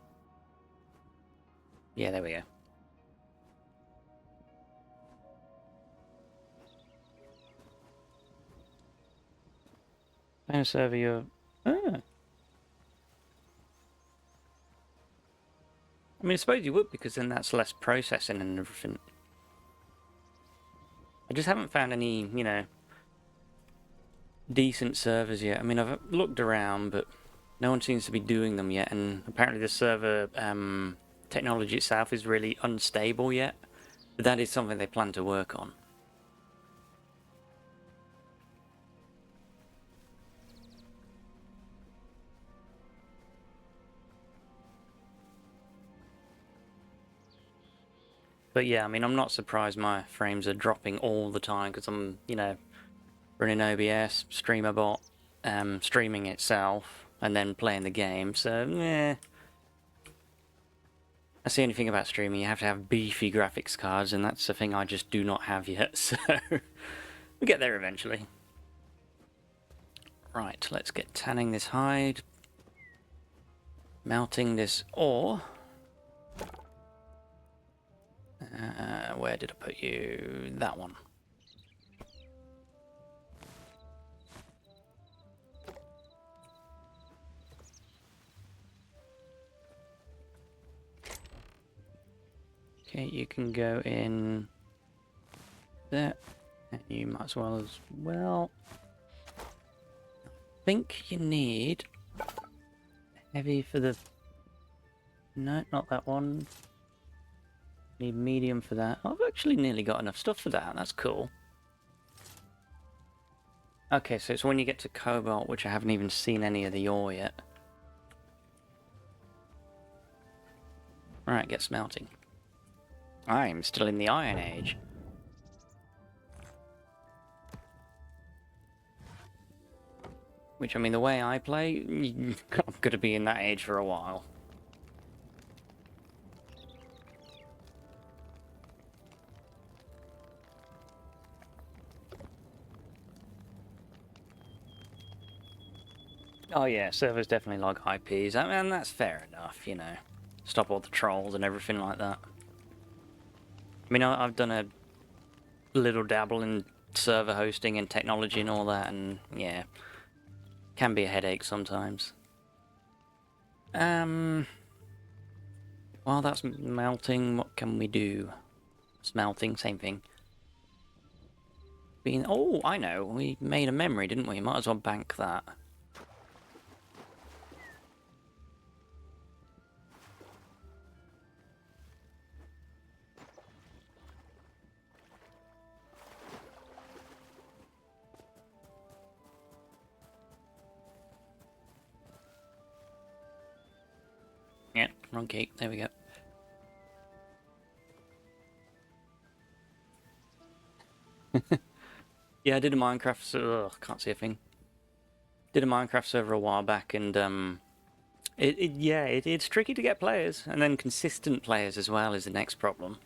Yeah, there we go. Plan server your... Ah. I mean, I suppose you would, because then that's less processing and everything. I just haven't found any, you know, decent servers yet. I mean, I've looked around, but no one seems to be doing them yet, and apparently the server technology itself is really unstable yet. But that is something they plan to work on. But yeah, I mean, I'm not surprised my frames are dropping all the time, because I'm, you know, running OBS, StreamerBot, streaming itself, and then playing the game, so, eh. That's the only thing about streaming, you have to have beefy graphics cards, and that's the thing I just do not have yet, so we'll get there eventually. Right, let's get tanning this hide, melting this ore. Where did I put you? That one. Okay, you can go in there, and you might as well. I think you need heavy for the... No, not that one. Need medium for that. I've actually nearly got enough stuff for that. That's cool. Okay, so it's when you get to cobalt, which I haven't even seen any of the ore yet. Alright, get smelting. I'm still in the Iron Age. Which, I mean, the way I play, I'm going to be in that age for a while. Oh yeah, servers definitely log IPs. I mean, that's fair enough, you know. Stop all the trolls and everything like that. I mean, I've done a little dabble in server hosting and technology and all that, and yeah, can be a headache sometimes. While that's melting, what can we do? Smelting, same thing. Oh, I know. We made a memory, didn't we? Might as well bank that. Yeah, wrong key. There we go. Yeah, I did a Minecraft. Ugh, can't see a thing. Did a Minecraft server a while back, and it's tricky to get players, and then consistent players as well is the next problem.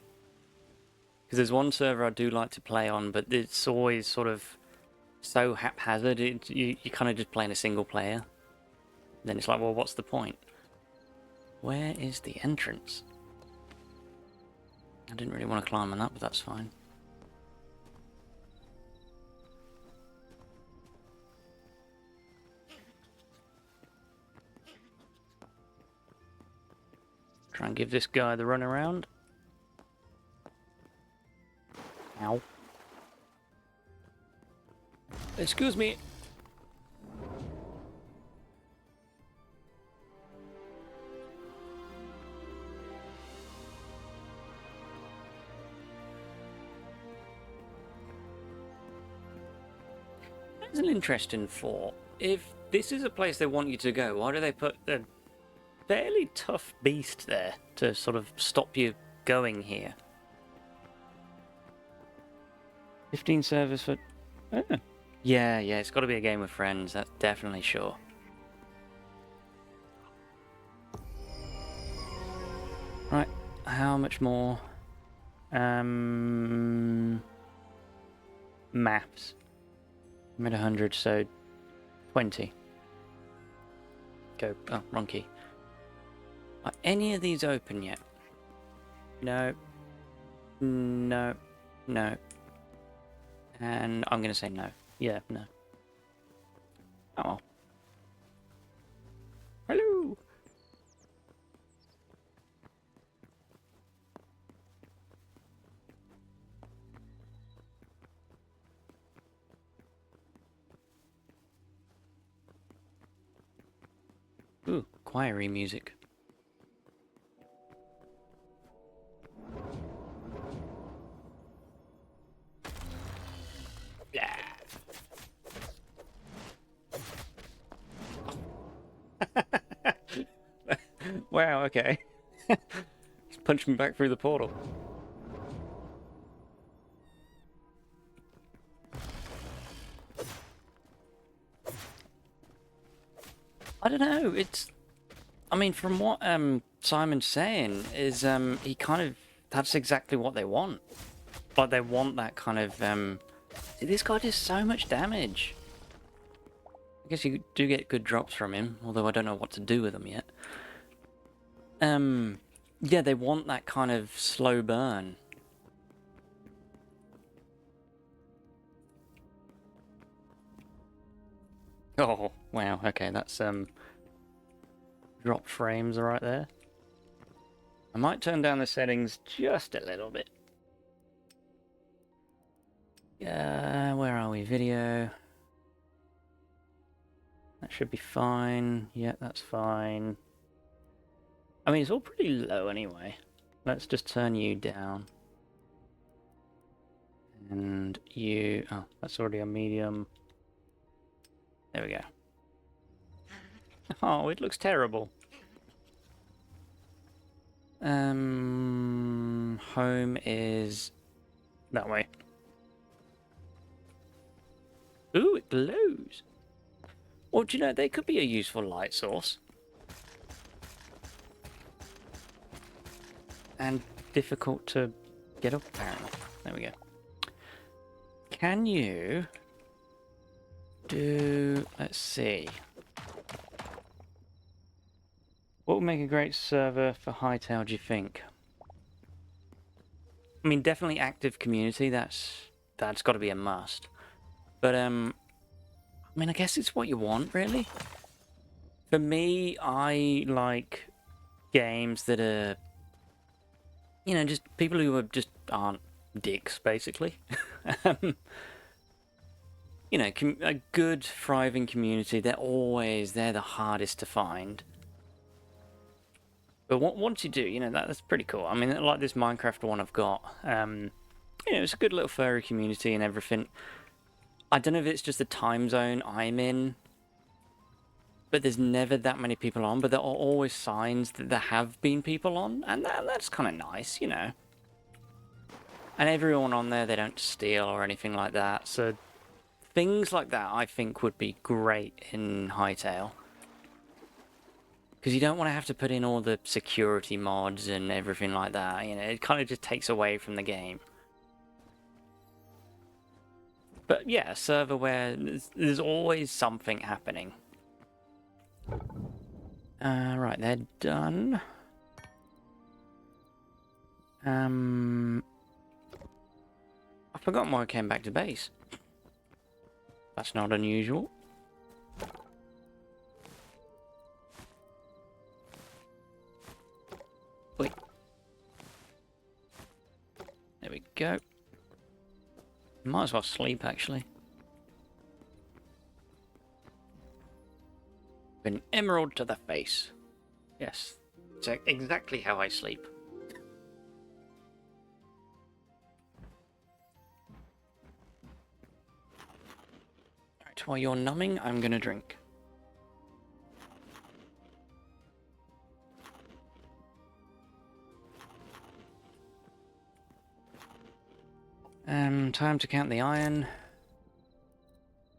Because there's one server I do like to play on, but it's always sort of so haphazard. You kind of just playing a single player. Then it's like, well, what's the point? Where is the entrance? I didn't really want to climb on that, but that's fine. Try and give this guy the run around. Ow. Excuse me. That's an interesting thought. If this is a place they want you to go, why do they put a fairly tough beast there to sort of stop you going here? 15 servers for... Oh. Yeah, it's got to be a game with friends, that's definitely sure. Right, how much more? Maps. I'm at 100, so 20. Go. Oh, wrong key. Are any of these open yet? No. No. No. And I'm going to say no. Yeah, no. Oh well. Hello! Ooh, choiry music. Yeah. Wow, okay. Just punched me back through the portal. I don't know, it's... I mean, from what Simon's saying, is he kind of... That's exactly what they want. Like, they want that kind of... This guy does so much damage. I guess you do get good drops from him, although I don't know what to do with them yet. Yeah, they want that kind of slow burn. Oh, wow, okay, that's drop frames right there. I might turn down the settings just a little bit. Where are we? Video. That should be fine. Yeah, that's fine. I mean, it's all pretty low anyway. Let's just turn you down. And you... Oh, that's already a medium. There we go. Oh, it looks terrible. Home is that way. Ooh, it glows. Well, do you know, they could be a useful light source. And difficult to get up, apparently. There we go. Can you do... Let's see. What would make a great server for Hytale, do you think? I mean, definitely active community. That's got to be a must. But I mean, I guess it's what you want, really. For me, I like games that are, you know, just people who aren't dicks, basically. You know, a good, thriving community. They're the hardest to find. But once you do, you know, that's pretty cool. I mean, like this Minecraft one I've got. You know, it's a good little furry community and everything. I don't know if it's just the time zone I'm in, but there's never that many people on. But there are always signs that there have been people on, and that's kind of nice, you know. And everyone on there, they don't steal or anything like that. So things like that, I think, would be great in Hytale. Because you don't want to have to put in all the security mods and everything like that. You know, it kind of just takes away from the game. But yeah, a server where there's always something happening. Right, they're done. I forgot why I came back to base. That's not unusual. Wait. There we go. Might as well sleep, actually. An emerald to the face. Yes, it's exactly how I sleep. Right, while you're numbing, I'm gonna drink. Time to count the iron.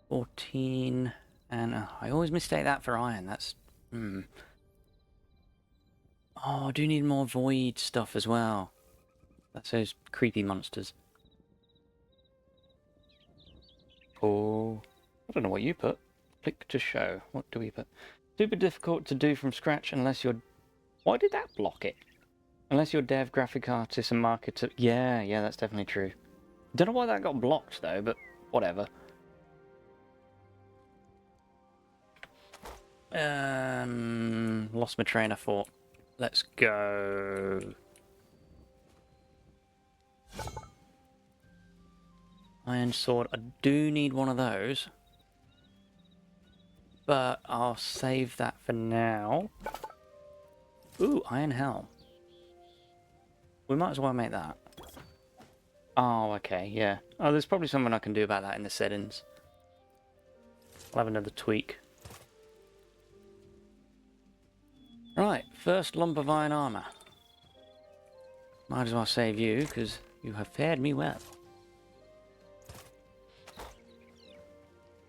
14, and I always mistake that for iron. That's Oh, I do need more void stuff as well. That's those creepy monsters. Oh, I don't know what you put. Click to show. What do we put? Super difficult to do from scratch unless you're... Why did that block it? Unless you're dev, graphic artist, and marketer. Yeah, that's definitely true. Don't know why that got blocked though, but whatever. Lost my train of thought. Let's go. Iron sword. I do need one of those. But I'll save that for now. Ooh, iron helm. We might as well make that. Oh, okay, yeah. Oh, there's probably something I can do about that in the settings. I'll have another tweak. Right, first lump of iron armor. Might as well save you, because you have fared me well.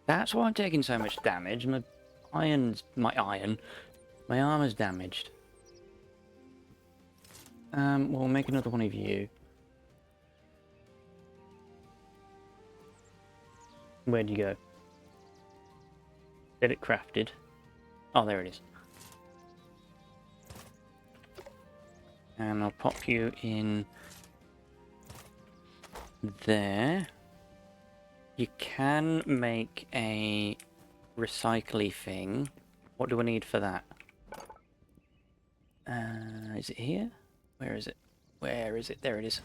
That's why I'm taking so much damage. My armor's damaged. We'll make another one of you. Where'd you go? Get it crafted. Oh, there it is. And I'll pop you in there. You can make a recycly thing. What do I need for that? Is it here? Where is it? Where is it? There it is.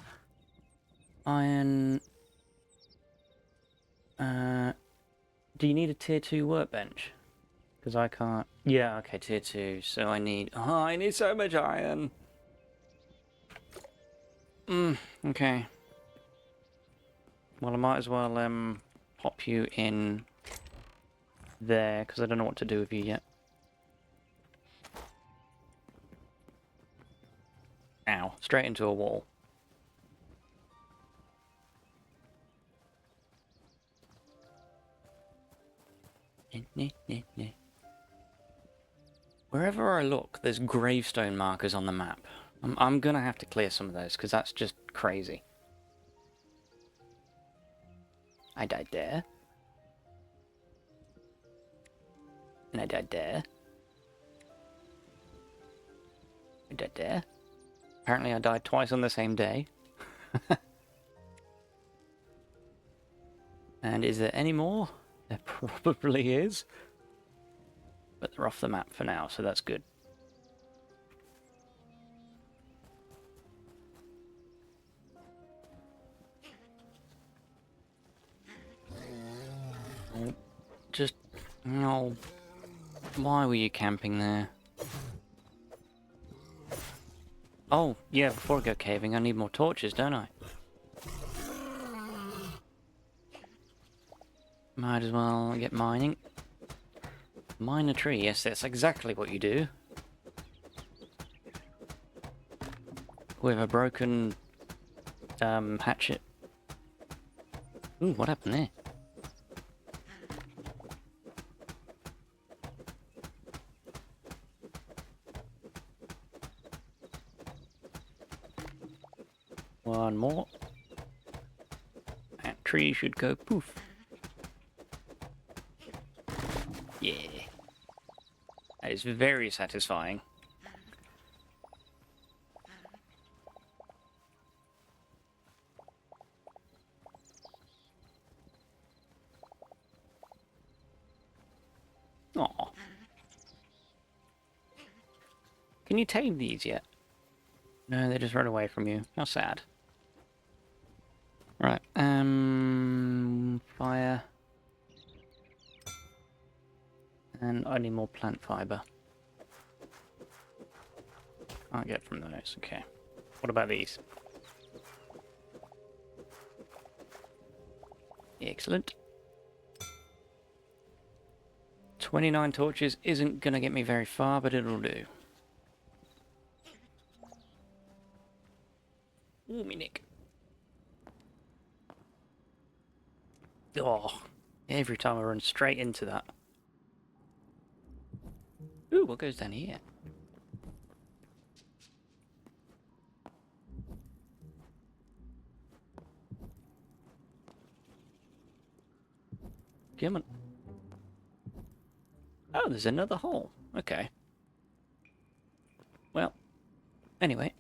Iron. Do you need a tier 2 workbench? Because I can't... Yeah, okay, tier 2. So I need... Oh, I need so much iron! Okay. Well, I might as well, pop you in there, because I don't know what to do with you yet. Ow. Straight into a wall. Wherever I look, there's gravestone markers on the map. I'm gonna have to clear some of those, because that's just crazy. I died there. And I died there. dead there. Apparently I died twice on the same day. And is there any more? There probably is. But they're off the map for now, so that's good. Just... no. Why were you camping there? Oh, yeah, before I go caving, I need more torches, don't I? Might as well get mining. Mine a tree, yes, that's exactly what you do. With a broken hatchet. Ooh, what happened there? One more. That tree should go poof. Yeah. That is very satisfying. Aw. Can you tame these yet? No, they just run away from you. How sad. Right, fire. And I need more plant fiber. Can't get from those, okay. What about these? Excellent. 29 torches isn't gonna get me very far, but it'll do. Ooh, me nick. Oh, every time I run straight into that. Ooh, what goes down here? Come on. Oh, there's another hole. Okay. Well, anyway.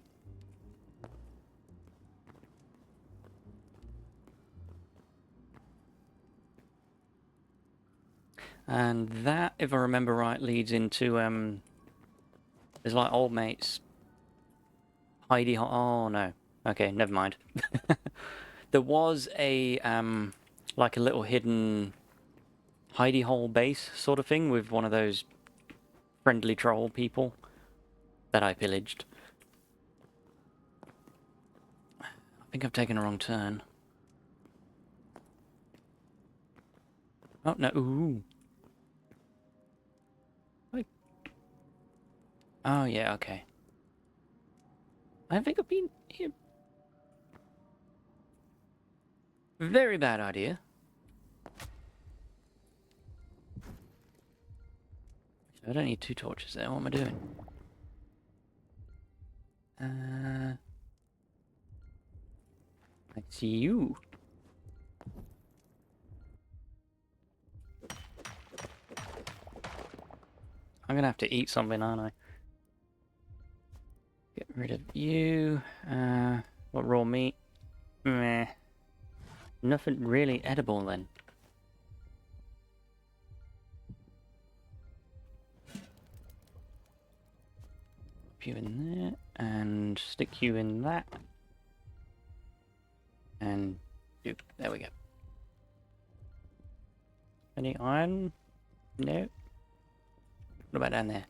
And that, if I remember right, leads into, there's like old mates. Heidi, oh no. Okay, never mind. There was a, like a little hidden hidey hole base sort of thing with one of those friendly troll people that I pillaged. I think I've taken a wrong turn. Oh, no, ooh. Oh, yeah, okay. I think I've been here. Very bad idea. I don't need 2 torches there. What am I doing? I see you. I'm gonna have to eat something, aren't I? Get rid of you. What, raw meat? Meh. Nothing really edible then. Put you in there, and stick you in that. And doop, there we go. Any iron? No. What about down there?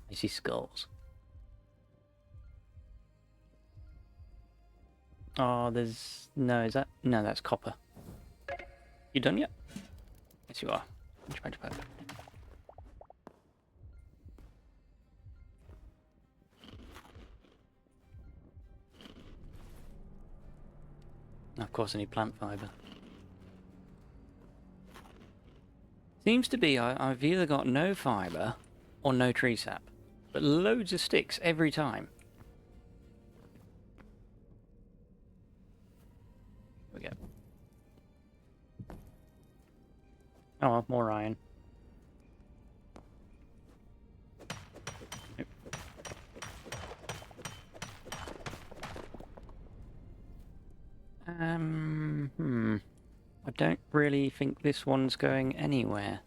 I see skulls. Oh, there's... no, is that... no, that's copper. You done yet? Yes, you are. Of course I need plant fiber. Seems to be I've either got no fiber or no tree sap. But loads of sticks every time. There we go. Oh, more iron. I don't really think this one's going anywhere.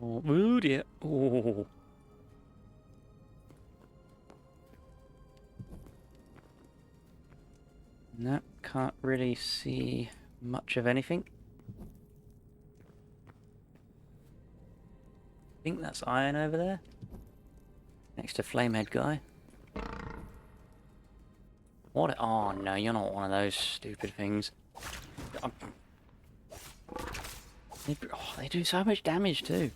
Oh dear. Oh. No, can't really see much of anything. I think that's iron over there. Next to Flamehead guy. What? Oh no, you're not one of those stupid things. They do so much damage too.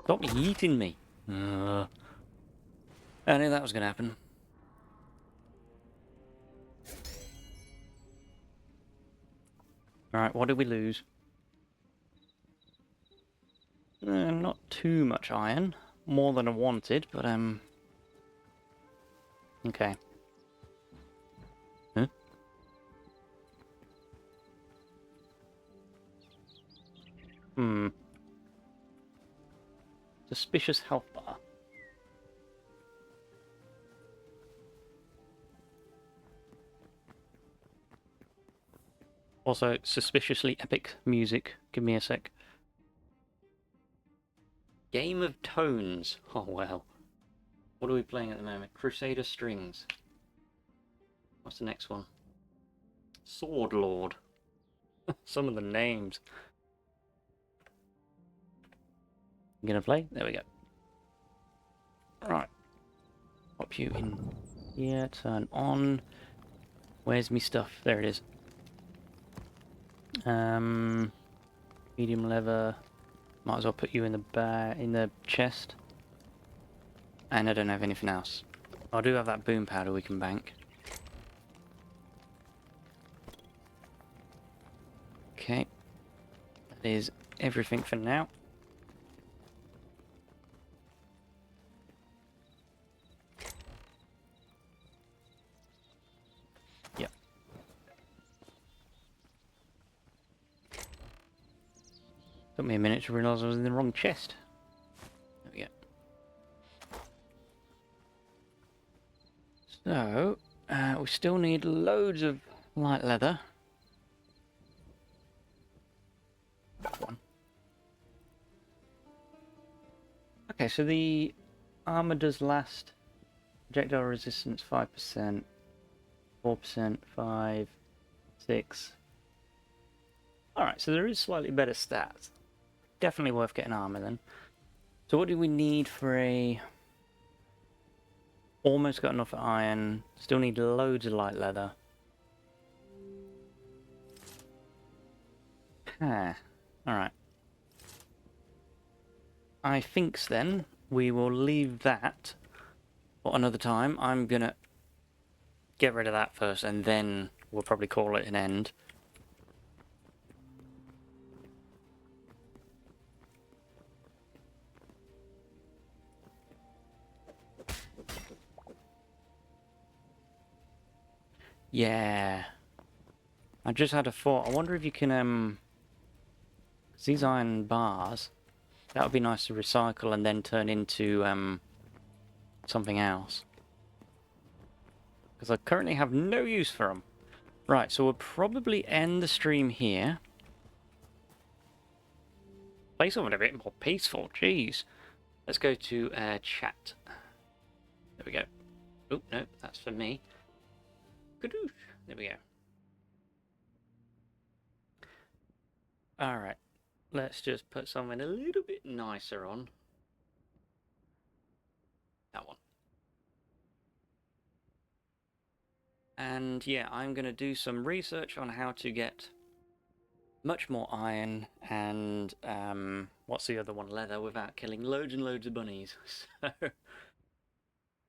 Stop eating me. I knew that was going to happen. Alright, what did we lose? Not too much iron. More than I wanted, but okay. Huh? Suspicious health bar. Also, suspiciously epic music. Give me a sec. Game of Tones. Oh, wow. What are we playing at the moment? Crusader Strings. What's the next one? Sword Lord. Some of the names. You gonna play? There we go. Right. Pop you in here. Turn on. Where's me stuff? There it is. Medium leather. Might as well put you in the chest. And I don't have anything else. I do have that boom powder we can bank. Okay. That is everything for now. Yep. Took me a minute to realise I was in the wrong chest. There we go. So, we still need loads of light leather. One. Okay, so the armor does last. Projectile resistance 5%, 4%, 5, 6. Alright, so there is slightly better stats. Definitely worth getting armor then. So what do we need for a... Almost got enough iron. Still need loads of light leather. Alright. I think then we will leave that for another time. I'm gonna get rid of that first and then we'll probably call it an end. Yeah. I just had a thought. I wonder if you can, these iron bars, that would be nice to recycle and then turn into, something else. Because I currently have no use for them. Right, so we'll probably end the stream here. Play something a bit more peaceful, jeez. Let's go to, chat. There we go. Oh, no, that's for me. Kadoosh. There we go. Alright, let's just put something a little bit nicer on. That one. And yeah, I'm going to do some research on how to get much more iron and, what's the other one, leather, without killing loads and loads of bunnies. So,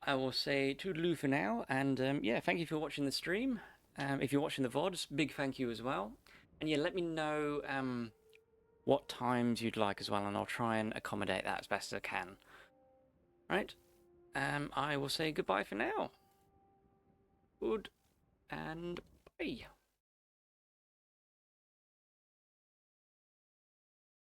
I will say toodaloo for now, and yeah, thank you for watching the stream. If you're watching the VODs, big thank you as well. And yeah, let me know what times you'd like as well, and I'll try and accommodate that as best as I can. Right, I will say goodbye for now. Good, and bye.